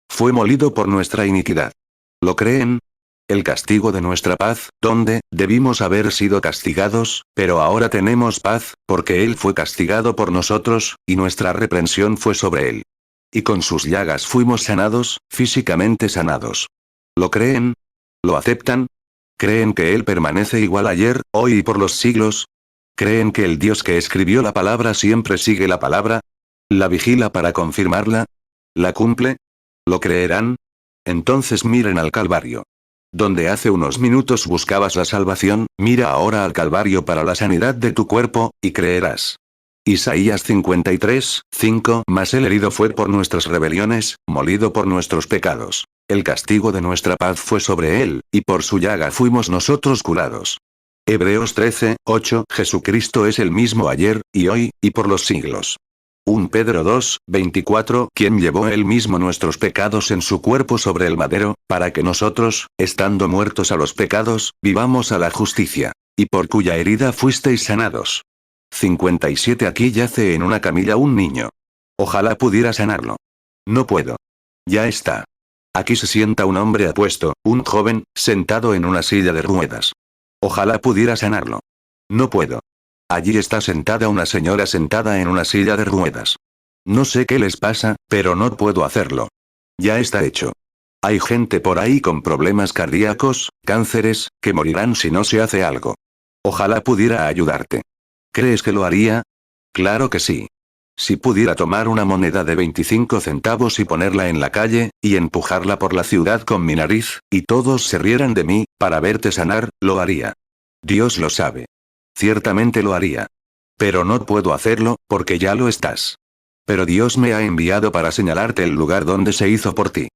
Fue molido por nuestra iniquidad. ¿Lo creen? El castigo de nuestra paz, donde, debimos haber sido castigados, pero ahora tenemos paz, porque él fue castigado por nosotros, y nuestra reprensión fue sobre él. Y con sus llagas fuimos sanados, físicamente sanados. ¿Lo creen? ¿Lo aceptan? ¿Creen que él permanece igual ayer, hoy y por los siglos? ¿Creen que el Dios que escribió la palabra siempre sigue la palabra? ¿La vigila para confirmarla? ¿La cumple? ¿Lo creerán? Entonces miren al Calvario. Donde hace unos minutos buscabas la salvación, mira ahora al Calvario para la sanidad de tu cuerpo, y creerás. Isaías 53, 5. Mas el herido fue por nuestras rebeliones, molido por nuestros pecados. El castigo de nuestra paz fue sobre él, y por su llaga fuimos nosotros curados. Hebreos 13, 8. Jesucristo es el mismo ayer, y hoy, y por los siglos. 1 Pedro 2, 24. Quien llevó él mismo nuestros pecados en su cuerpo sobre el madero, para que nosotros, estando muertos a los pecados, vivamos a la justicia. Y por cuya herida fuisteis sanados. 57. Aquí yace en una camilla un niño. Ojalá pudiera sanarlo. No puedo. Ya está. Aquí se sienta un hombre apuesto, un joven, sentado en una silla de ruedas. Ojalá pudiera sanarlo. No puedo. Allí está sentada una señora sentada en una silla de ruedas. No sé qué les pasa, pero no puedo hacerlo. Ya está hecho. Hay gente por ahí con problemas cardíacos, cánceres, que morirán si no se hace algo. Ojalá pudiera ayudarte. ¿Crees que lo haría? Claro que sí. Si pudiera tomar una moneda de 25 centavos y ponerla en la calle, y empujarla por la ciudad con mi nariz, y todos se rieran de mí, para verte sanar, lo haría. Dios lo sabe. Ciertamente lo haría. Pero no puedo hacerlo, porque ya lo estás. Pero Dios me ha enviado para señalarte el lugar donde se hizo por ti.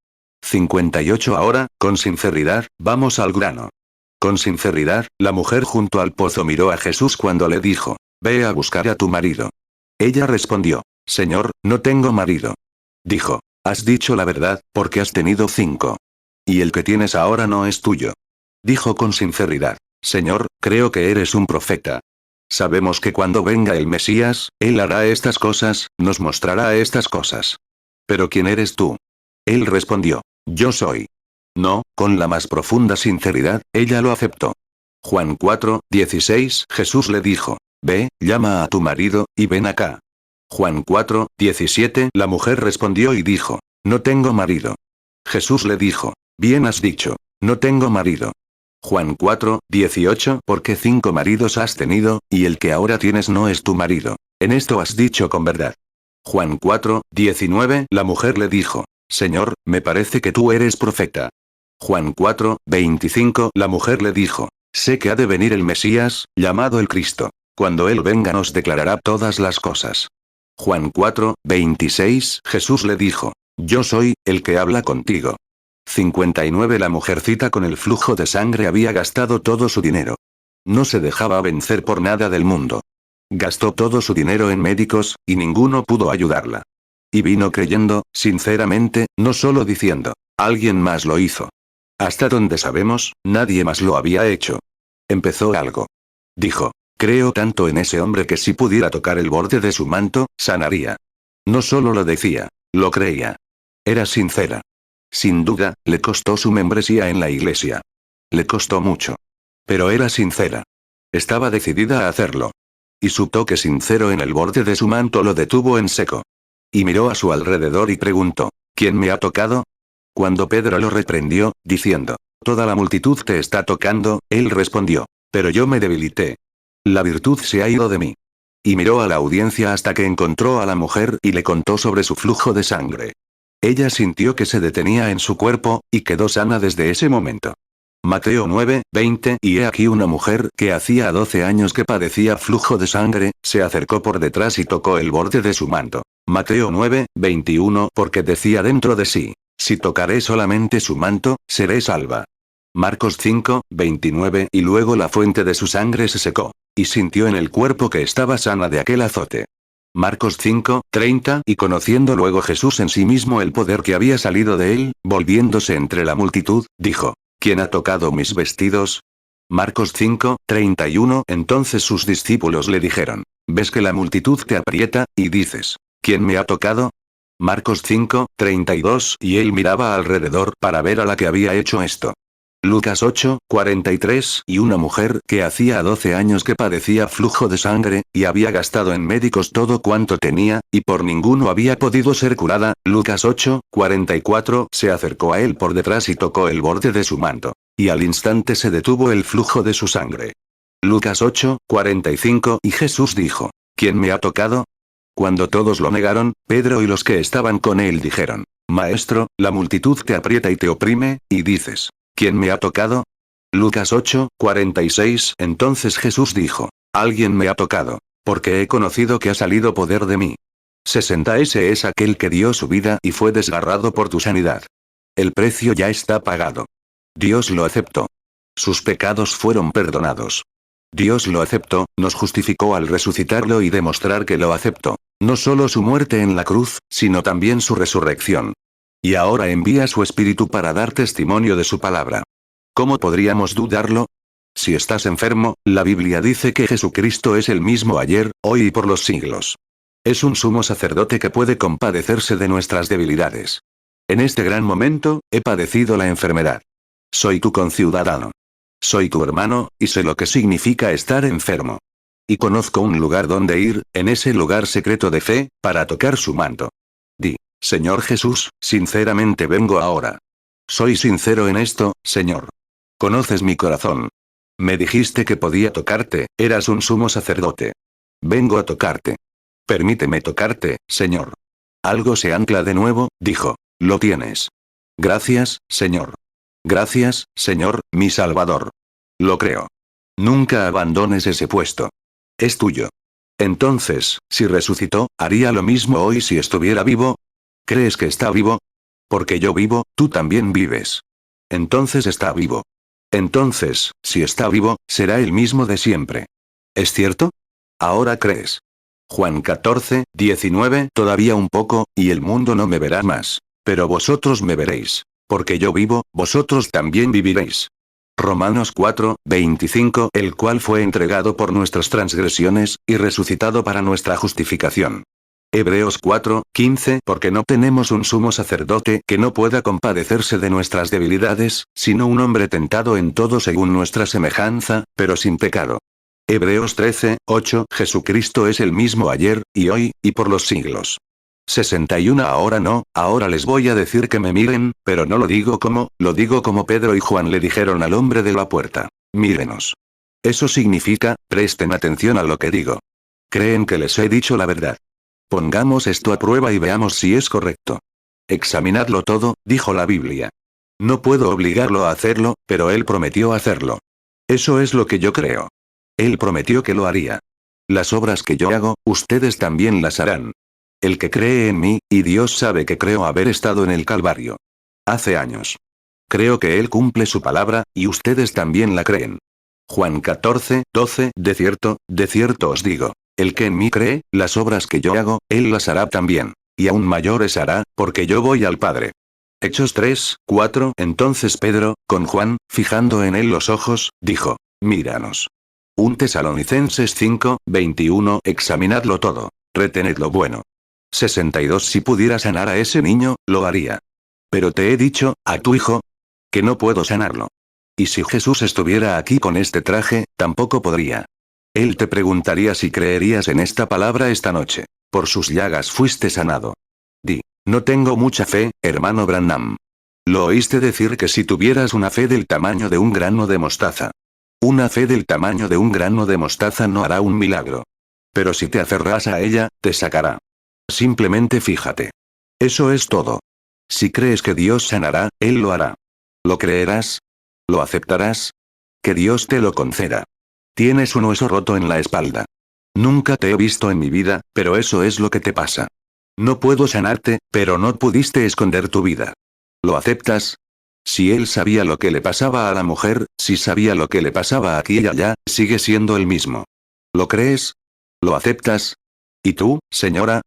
58. Ahora, con sinceridad, vamos al grano. Con sinceridad, la mujer junto al pozo miró a Jesús cuando le dijo, ve a buscar a tu marido. Ella respondió, Señor, no tengo marido. Dijo, has dicho la verdad, porque has tenido 5. Y el que tienes ahora no es tuyo. Dijo con sinceridad, Señor, creo que eres un profeta. Sabemos que cuando venga el Mesías, él hará estas cosas, nos mostrará estas cosas. ¿Pero quién eres tú? Él respondió, yo soy. No, con la más profunda sinceridad, ella lo aceptó. Juan 4, 16. Jesús le dijo, ve, llama a tu marido, y ven acá. Juan 4, 17. La mujer respondió y dijo, no tengo marido. Jesús le dijo, bien has dicho, no tengo marido. Juan 4, 18. Porque 5 maridos has tenido, y el que ahora tienes no es tu marido. En esto has dicho con verdad. Juan 4, 19. La mujer le dijo, Señor, me parece que tú eres profeta. Juan 4, 25. La mujer le dijo, sé que ha de venir el Mesías, llamado el Cristo. Cuando él venga nos declarará todas las cosas. Juan 4, 26. Jesús le dijo, yo soy, el que habla contigo. 59. La mujercita con el flujo de sangre había gastado todo su dinero. No se dejaba vencer por nada del mundo. Gastó todo su dinero en médicos, y ninguno pudo ayudarla. Y vino creyendo, sinceramente, no solo diciendo, alguien más lo hizo. Hasta donde sabemos, nadie más lo había hecho. Empezó algo. Dijo, creo tanto en ese hombre que si pudiera tocar el borde de su manto, sanaría. No solo lo decía, lo creía. Era sincera. Sin duda, le costó su membresía en la iglesia. Le costó mucho. Pero era sincera. Estaba decidida a hacerlo. Y su toque sincero en el borde de su manto lo detuvo en seco. Y miró a su alrededor y preguntó, ¿quién me ha tocado? Cuando Pedro lo reprendió, diciendo, toda la multitud te está tocando, él respondió, pero yo me debilité. La virtud se ha ido de mí. Y miró a la audiencia hasta que encontró a la mujer y le contó sobre su flujo de sangre. Ella sintió que se detenía en su cuerpo, y quedó sana desde ese momento. Mateo 9, 20. Y he aquí una mujer que hacía 12 años que padecía flujo de sangre, se acercó por detrás y tocó el borde de su manto. Mateo 9, 21. Porque decía dentro de sí, si tocaré solamente su manto, seré salva. Marcos 5, 29. Y luego la fuente de su sangre se secó, y sintió en el cuerpo que estaba sana de aquel azote. Marcos 5, 30. Y conociendo luego Jesús en sí mismo el poder que había salido de él, volviéndose entre la multitud, dijo, ¿quién ha tocado mis vestidos? Marcos 5, 31. Entonces sus discípulos le dijeron, ¿ves que la multitud te aprieta, y dices, ¿quién me ha tocado? Marcos 5, 32. Y él miraba alrededor para ver a la que había hecho esto. Lucas 8, 43. Y una mujer que hacía 12 años que padecía flujo de sangre, y había gastado en médicos todo cuanto tenía, y por ninguno había podido ser curada. Lucas 8, 44. Se acercó a él por detrás y tocó el borde de su manto. Y al instante se detuvo el flujo de su sangre. Lucas 8, 45. Y Jesús dijo, ¿quién me ha tocado? Cuando todos lo negaron, Pedro y los que estaban con él dijeron, Maestro, la multitud te aprieta y te oprime, y dices, ¿quién me ha tocado? Lucas 8, 46. Entonces Jesús dijo, alguien me ha tocado, porque he conocido que ha salido poder de mí. 60. Ese es aquel que dio su vida y fue desgarrado por tu sanidad. El precio ya está pagado. Dios lo aceptó. Sus pecados fueron perdonados. Dios lo aceptó, nos justificó al resucitarlo y demostrar que lo aceptó. No solo su muerte en la cruz, sino también su resurrección. Y ahora envía su Espíritu para dar testimonio de su palabra. ¿Cómo podríamos dudarlo? Si estás enfermo, la Biblia dice que Jesucristo es el mismo ayer, hoy y por los siglos. Es un sumo sacerdote que puede compadecerse de nuestras debilidades. En este gran momento, he padecido la enfermedad. Soy tu conciudadano. Soy tu hermano, y sé lo que significa estar enfermo. Y conozco un lugar donde ir, en ese lugar secreto de fe, para tocar su manto. Di, Señor Jesús, sinceramente vengo ahora. Soy sincero en esto, Señor. Conoces mi corazón. Me dijiste que podía tocarte, eras un sumo sacerdote. Vengo a tocarte. Permíteme tocarte, Señor. Algo se ancla de nuevo, dijo. Lo tienes. Gracias, Señor. Gracias, Señor, mi Salvador. Lo creo. Nunca abandones ese puesto. Es tuyo. Entonces, si resucitó, ¿haría lo mismo hoy si estuviera vivo? ¿Crees que está vivo? Porque yo vivo, tú también vives. Entonces está vivo. Entonces, si está vivo, será el mismo de siempre. ¿Es cierto? Ahora crees. Juan 14, 19. Todavía un poco, y el mundo no me verá más. Pero vosotros me veréis. Porque yo vivo, vosotros también viviréis. Romanos 4, 25. El cual fue entregado por nuestras transgresiones, y resucitado para nuestra justificación. Hebreos 4, 15. Porque no tenemos un sumo sacerdote que no pueda compadecerse de nuestras debilidades, sino un hombre tentado en todo según nuestra semejanza, pero sin pecado. Hebreos 13, 8. Jesucristo es el mismo ayer, y hoy, y por los siglos. 61. Ahora no, ahora les voy a decir que me miren, pero no lo digo como Pedro y Juan le dijeron al hombre de la puerta. Mírenos. Eso significa, presten atención a lo que digo. Creen que les he dicho la verdad. Pongamos esto a prueba y veamos si es correcto. Examinadlo todo, dijo la Biblia. No puedo obligarlo a hacerlo, pero él prometió hacerlo. Eso es lo que yo creo. Él prometió que lo haría. Las obras que yo hago, ustedes también las harán. El que cree en mí, y Dios sabe que creo haber estado en el Calvario. Hace años. Creo que Él cumple su palabra, y ustedes también la creen. Juan 14, 12. De cierto os digo, el que en mí cree, las obras que yo hago, Él las hará también. y aún mayores hará, porque yo voy al Padre. Hechos 3, 4. Entonces Pedro, con Juan, fijando en él los ojos, dijo: Míranos. 1 Tesalonicenses 5, 21. Examinadlo todo. Retened lo bueno. 62. Si pudiera sanar a ese niño, lo haría. Pero te he dicho, a tu hijo, que no puedo sanarlo. Y si Jesús estuviera aquí con este traje, tampoco podría. Él te preguntaría si creerías en esta palabra esta noche. Por sus llagas fuiste sanado. Di: no tengo mucha fe, hermano Branham. Lo oíste decir que si tuvieras una fe del tamaño de un grano de mostaza. Una fe del tamaño de un grano de mostaza no hará un milagro. Pero si te aferras a ella, te sacará. Simplemente fíjate. Eso es todo. Si crees que Dios sanará, Él lo hará. ¿Lo creerás? ¿Lo aceptarás? Que Dios te lo conceda. Tienes un hueso roto en la espalda. Nunca te he visto en mi vida, pero eso es lo que te pasa. No puedo sanarte, pero no pudiste esconder tu vida. ¿Lo aceptas? Si él sabía lo que le pasaba a la mujer, si sabía lo que le pasaba aquí y allá, sigue siendo el mismo. ¿Lo crees? ¿Lo aceptas? ¿Y tú, señora?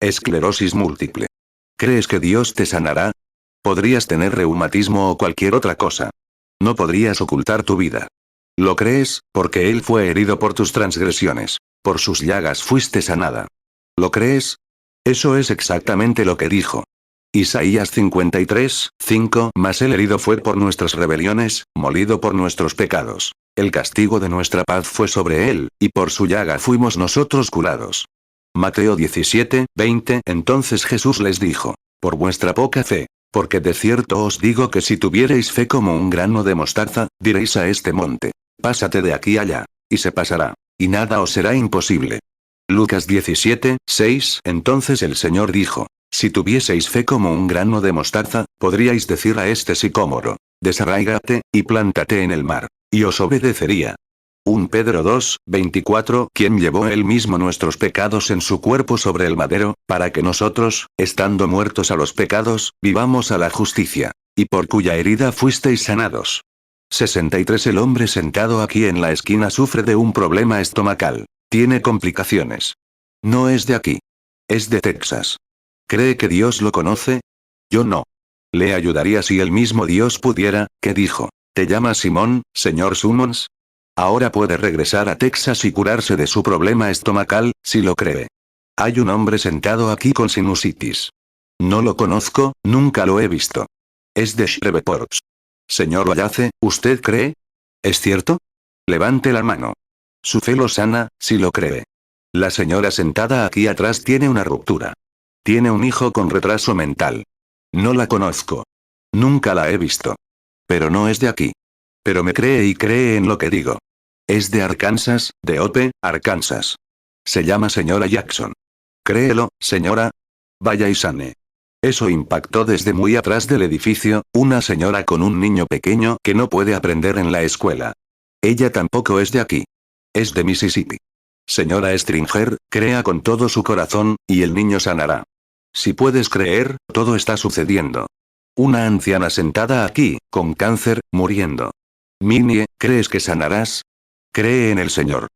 Esclerosis múltiple. ¿Crees que Dios te sanará? Podrías tener reumatismo o cualquier otra cosa. No podrías ocultar tu vida. ¿Lo crees? Porque Él fue herido por tus transgresiones. Por sus llagas fuiste sanada. ¿Lo crees? Eso es exactamente lo que dijo. Isaías 53, 5. Mas el herido fue por nuestras rebeliones, molido por nuestros pecados. El castigo de nuestra paz fue sobre él, y por su llaga fuimos nosotros curados. Mateo 17, 20. Entonces Jesús les dijo: por vuestra poca fe. Porque de cierto os digo que si tuviereis fe como un grano de mostaza, diréis a este monte: pásate de aquí allá, y se pasará, y nada os será imposible. Lucas 17, 6. Entonces el Señor dijo: si tuvieseis fe como un grano de mostaza, podríais decir a este sicómoro: desarráigate, y plántate en el mar, y os obedecería. 1 Pedro 2, 24. Quien llevó él mismo nuestros pecados en su cuerpo sobre el madero, para que nosotros, estando muertos a los pecados, vivamos a la justicia. Y por cuya herida fuisteis sanados. 63. El hombre sentado aquí en la esquina sufre de un problema estomacal. Tiene complicaciones. No es de aquí. Es de Texas. ¿Cree que Dios lo conoce? Yo no. Le ayudaría si el mismo Dios pudiera. ¿Qué dijo? ¿Te llamas Simón, señor Summons? Ahora puede regresar a Texas y curarse de su problema estomacal, si lo cree. Hay un hombre sentado aquí con sinusitis. No lo conozco, nunca lo he visto. Es de Shreveport. Señor Wallace, ¿usted cree? ¿Es cierto? Levante la mano. Su fe lo sana, si lo cree. La señora sentada aquí atrás tiene una ruptura. Tiene un hijo con retraso mental. No la conozco. Nunca la he visto. Pero no es de aquí. Pero me cree y cree en lo que digo. Es de Arkansas, de Ope, Arkansas. Se llama señora Jackson. Créelo, señora. Vaya y sane. Eso impactó desde muy atrás del edificio, una señora con un niño pequeño que no puede aprender en la escuela. Ella tampoco es de aquí. Es de Mississippi. Señora Stringer, crea con todo su corazón, y el niño sanará. Si puedes creer, todo está sucediendo. Una anciana sentada aquí, con cáncer, muriendo. Minnie, ¿crees que sanarás? Cree en el Señor.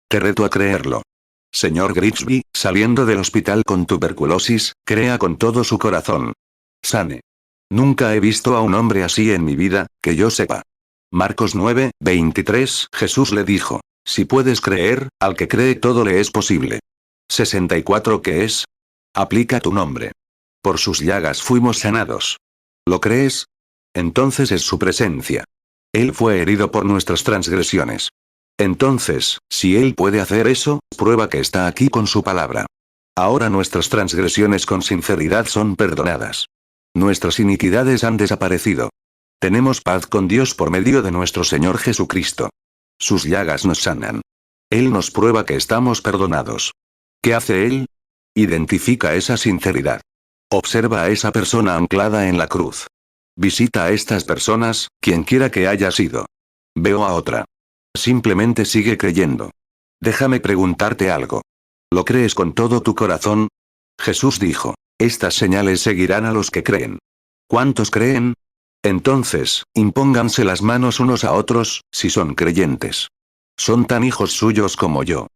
Te reto a creerlo. Señor Grigsby, saliendo del hospital con tuberculosis, crea con todo su corazón. Sane. Nunca he visto a un hombre así en mi vida, que yo sepa. Marcos 9, 23. Jesús le dijo: si puedes creer, al que cree todo le es posible. 64. ¿Qué es? Aplica tu nombre. Por sus llagas fuimos sanados. ¿Lo crees? Entonces es su presencia. Él fue herido por nuestras transgresiones. Entonces, si Él puede hacer eso, prueba que está aquí con su palabra. Ahora nuestras transgresiones con sinceridad son perdonadas. Nuestras iniquidades han desaparecido. Tenemos paz con Dios por medio de nuestro Señor Jesucristo. Sus llagas nos sanan. Él nos prueba que estamos perdonados. ¿Qué hace Él? Identifica esa sinceridad. Observa a esa persona anclada en la cruz. Visita a estas personas, quienquiera que haya sido. Veo a otra. Simplemente sigue creyendo. Déjame preguntarte algo. ¿Lo crees con todo tu corazón? Jesús dijo: estas señales seguirán a los que creen. ¿Cuántos creen? Entonces, impónganse las manos unos a otros, si son creyentes. Son tan hijos suyos como yo.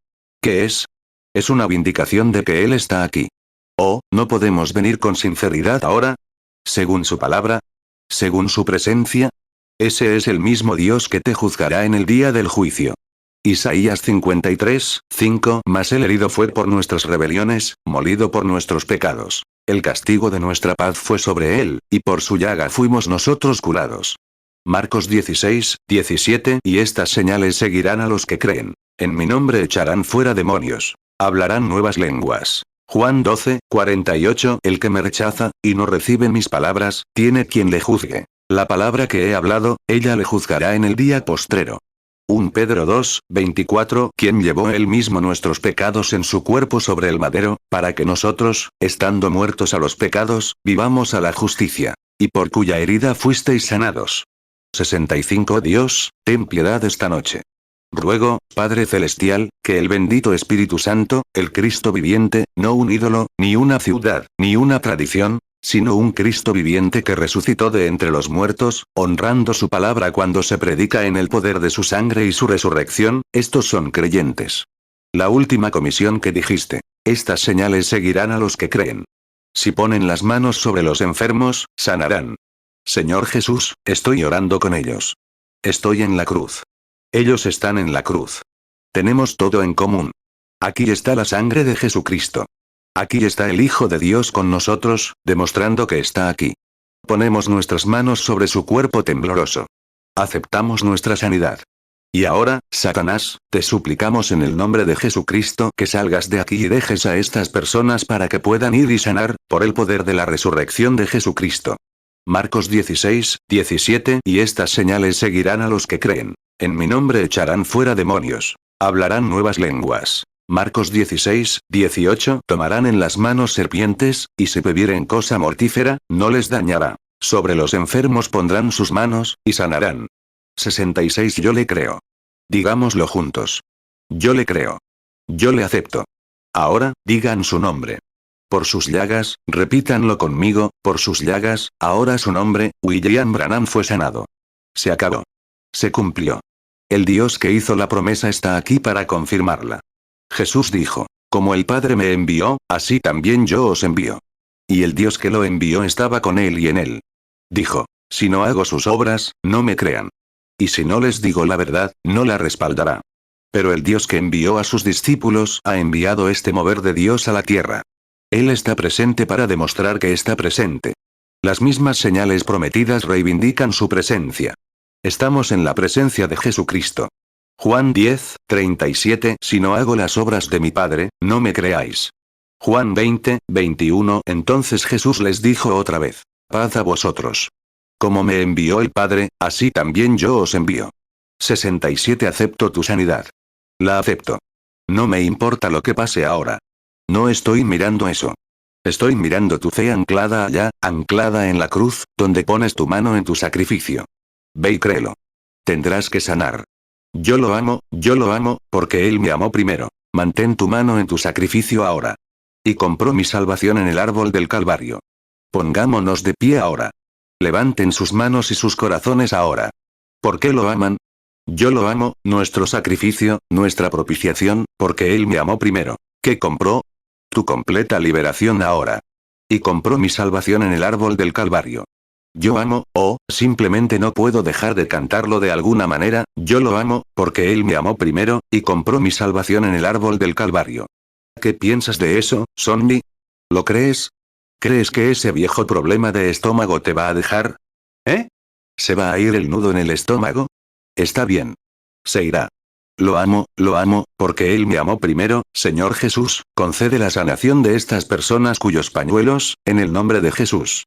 ¿Qué es? Es una vindicación de que Él está aquí. Oh, ¿no podemos venir con sinceridad ahora? ¿Según su palabra? ¿Según su presencia? Ese es el mismo Dios que te juzgará en el día del juicio. Isaías 53, 5. Mas el herido fue por nuestras rebeliones, molido por nuestros pecados. El castigo de nuestra paz fue sobre él, y por su llaga fuimos nosotros curados. Marcos 16, 17. Y estas señales seguirán a los que creen. En mi nombre echarán fuera demonios. Hablarán nuevas lenguas. Juan 12, 48. El que me rechaza, y no recibe mis palabras, tiene quien le juzgue. La palabra que he hablado, ella le juzgará en el día postrero. 1 Pedro 2, 24. Quien llevó él mismo nuestros pecados en su cuerpo sobre el madero, para que nosotros, estando muertos a los pecados, vivamos a la justicia. Y por cuya herida fuisteis sanados. 65. Dios, ten piedad esta noche. Ruego, Padre Celestial, que el bendito Espíritu Santo, el Cristo viviente, no un ídolo, ni una ciudad, ni una tradición, sino un Cristo viviente que resucitó de entre los muertos, honrando su palabra cuando se predica en el poder de su sangre y su resurrección, estos son creyentes. La última comisión que dijiste. Estas señales seguirán a los que creen. Si ponen las manos sobre los enfermos, sanarán. Señor Jesús, estoy orando con ellos. Estoy en la cruz. Ellos están en la cruz. Tenemos todo en común. Aquí está la sangre de Jesucristo. Aquí está el Hijo de Dios con nosotros, demostrando que está aquí. Ponemos nuestras manos sobre su cuerpo tembloroso. Aceptamos nuestra sanidad. Y ahora, Satanás, te suplicamos en el nombre de Jesucristo que salgas de aquí y dejes a estas personas para que puedan ir y sanar, por el poder de la resurrección de Jesucristo. Marcos 16, 17. Y estas señales seguirán a los que creen. En mi nombre echarán fuera demonios. Hablarán nuevas lenguas. Marcos 16, 18. Tomarán en las manos serpientes, y si bebieren cosa mortífera, no les dañará. Sobre los enfermos pondrán sus manos, y sanarán. 66. Yo le creo. Digámoslo juntos. Yo le creo. Yo le acepto. Ahora, digan su nombre. Por sus llagas, repítanlo conmigo, por sus llagas, ahora su nombre, William Branham fue sanado. Se acabó. Se cumplió. El Dios que hizo la promesa está aquí para confirmarla. Jesús dijo, como el Padre me envió, así también yo os envío. Y el Dios que lo envió estaba con él y en él. Dijo, si no hago sus obras, no me crean. Y si no les digo la verdad, no la respaldará. Pero el Dios que envió a sus discípulos ha enviado este mover de Dios a la tierra. Él está presente para demostrar que está presente. Las mismas señales prometidas reivindican su presencia. Estamos en la presencia de Jesucristo. Juan 10, 37. Si no hago las obras de mi Padre, no me creáis. Juan 20, 21. Entonces Jesús les dijo otra vez, paz a vosotros. Como me envió el Padre, así también yo os envío. 67. Acepto tu sanidad. La acepto. No me importa lo que pase ahora. No estoy mirando eso. Estoy mirando tu fe anclada allá, anclada en la cruz, donde pones tu mano en tu sacrificio. Ve y créelo. Tendrás que sanar. Yo lo amo, porque Él me amó primero. Mantén tu mano en tu sacrificio ahora. Y compró mi salvación en el árbol del Calvario. Pongámonos de pie ahora. Levanten sus manos y sus corazones ahora. ¿Por qué lo aman? Yo lo amo, nuestro sacrificio, nuestra propiciación, porque Él me amó primero. ¿Qué compró? Tu completa liberación ahora. Y compró mi salvación en el árbol del Calvario. Yo amo, simplemente no puedo dejar de cantarlo de alguna manera, yo lo amo, porque Él me amó primero, y compró mi salvación en el árbol del Calvario. ¿Qué piensas de eso, Sonny? ¿Lo crees? ¿Crees que ese viejo problema de estómago te va a dejar? ¿Eh? ¿Se va a ir el nudo en el estómago? Está bien. Se irá. Lo amo, porque Él me amó primero, Señor Jesús, concede la sanación de estas personas cuyos pañuelos, en el nombre de Jesús.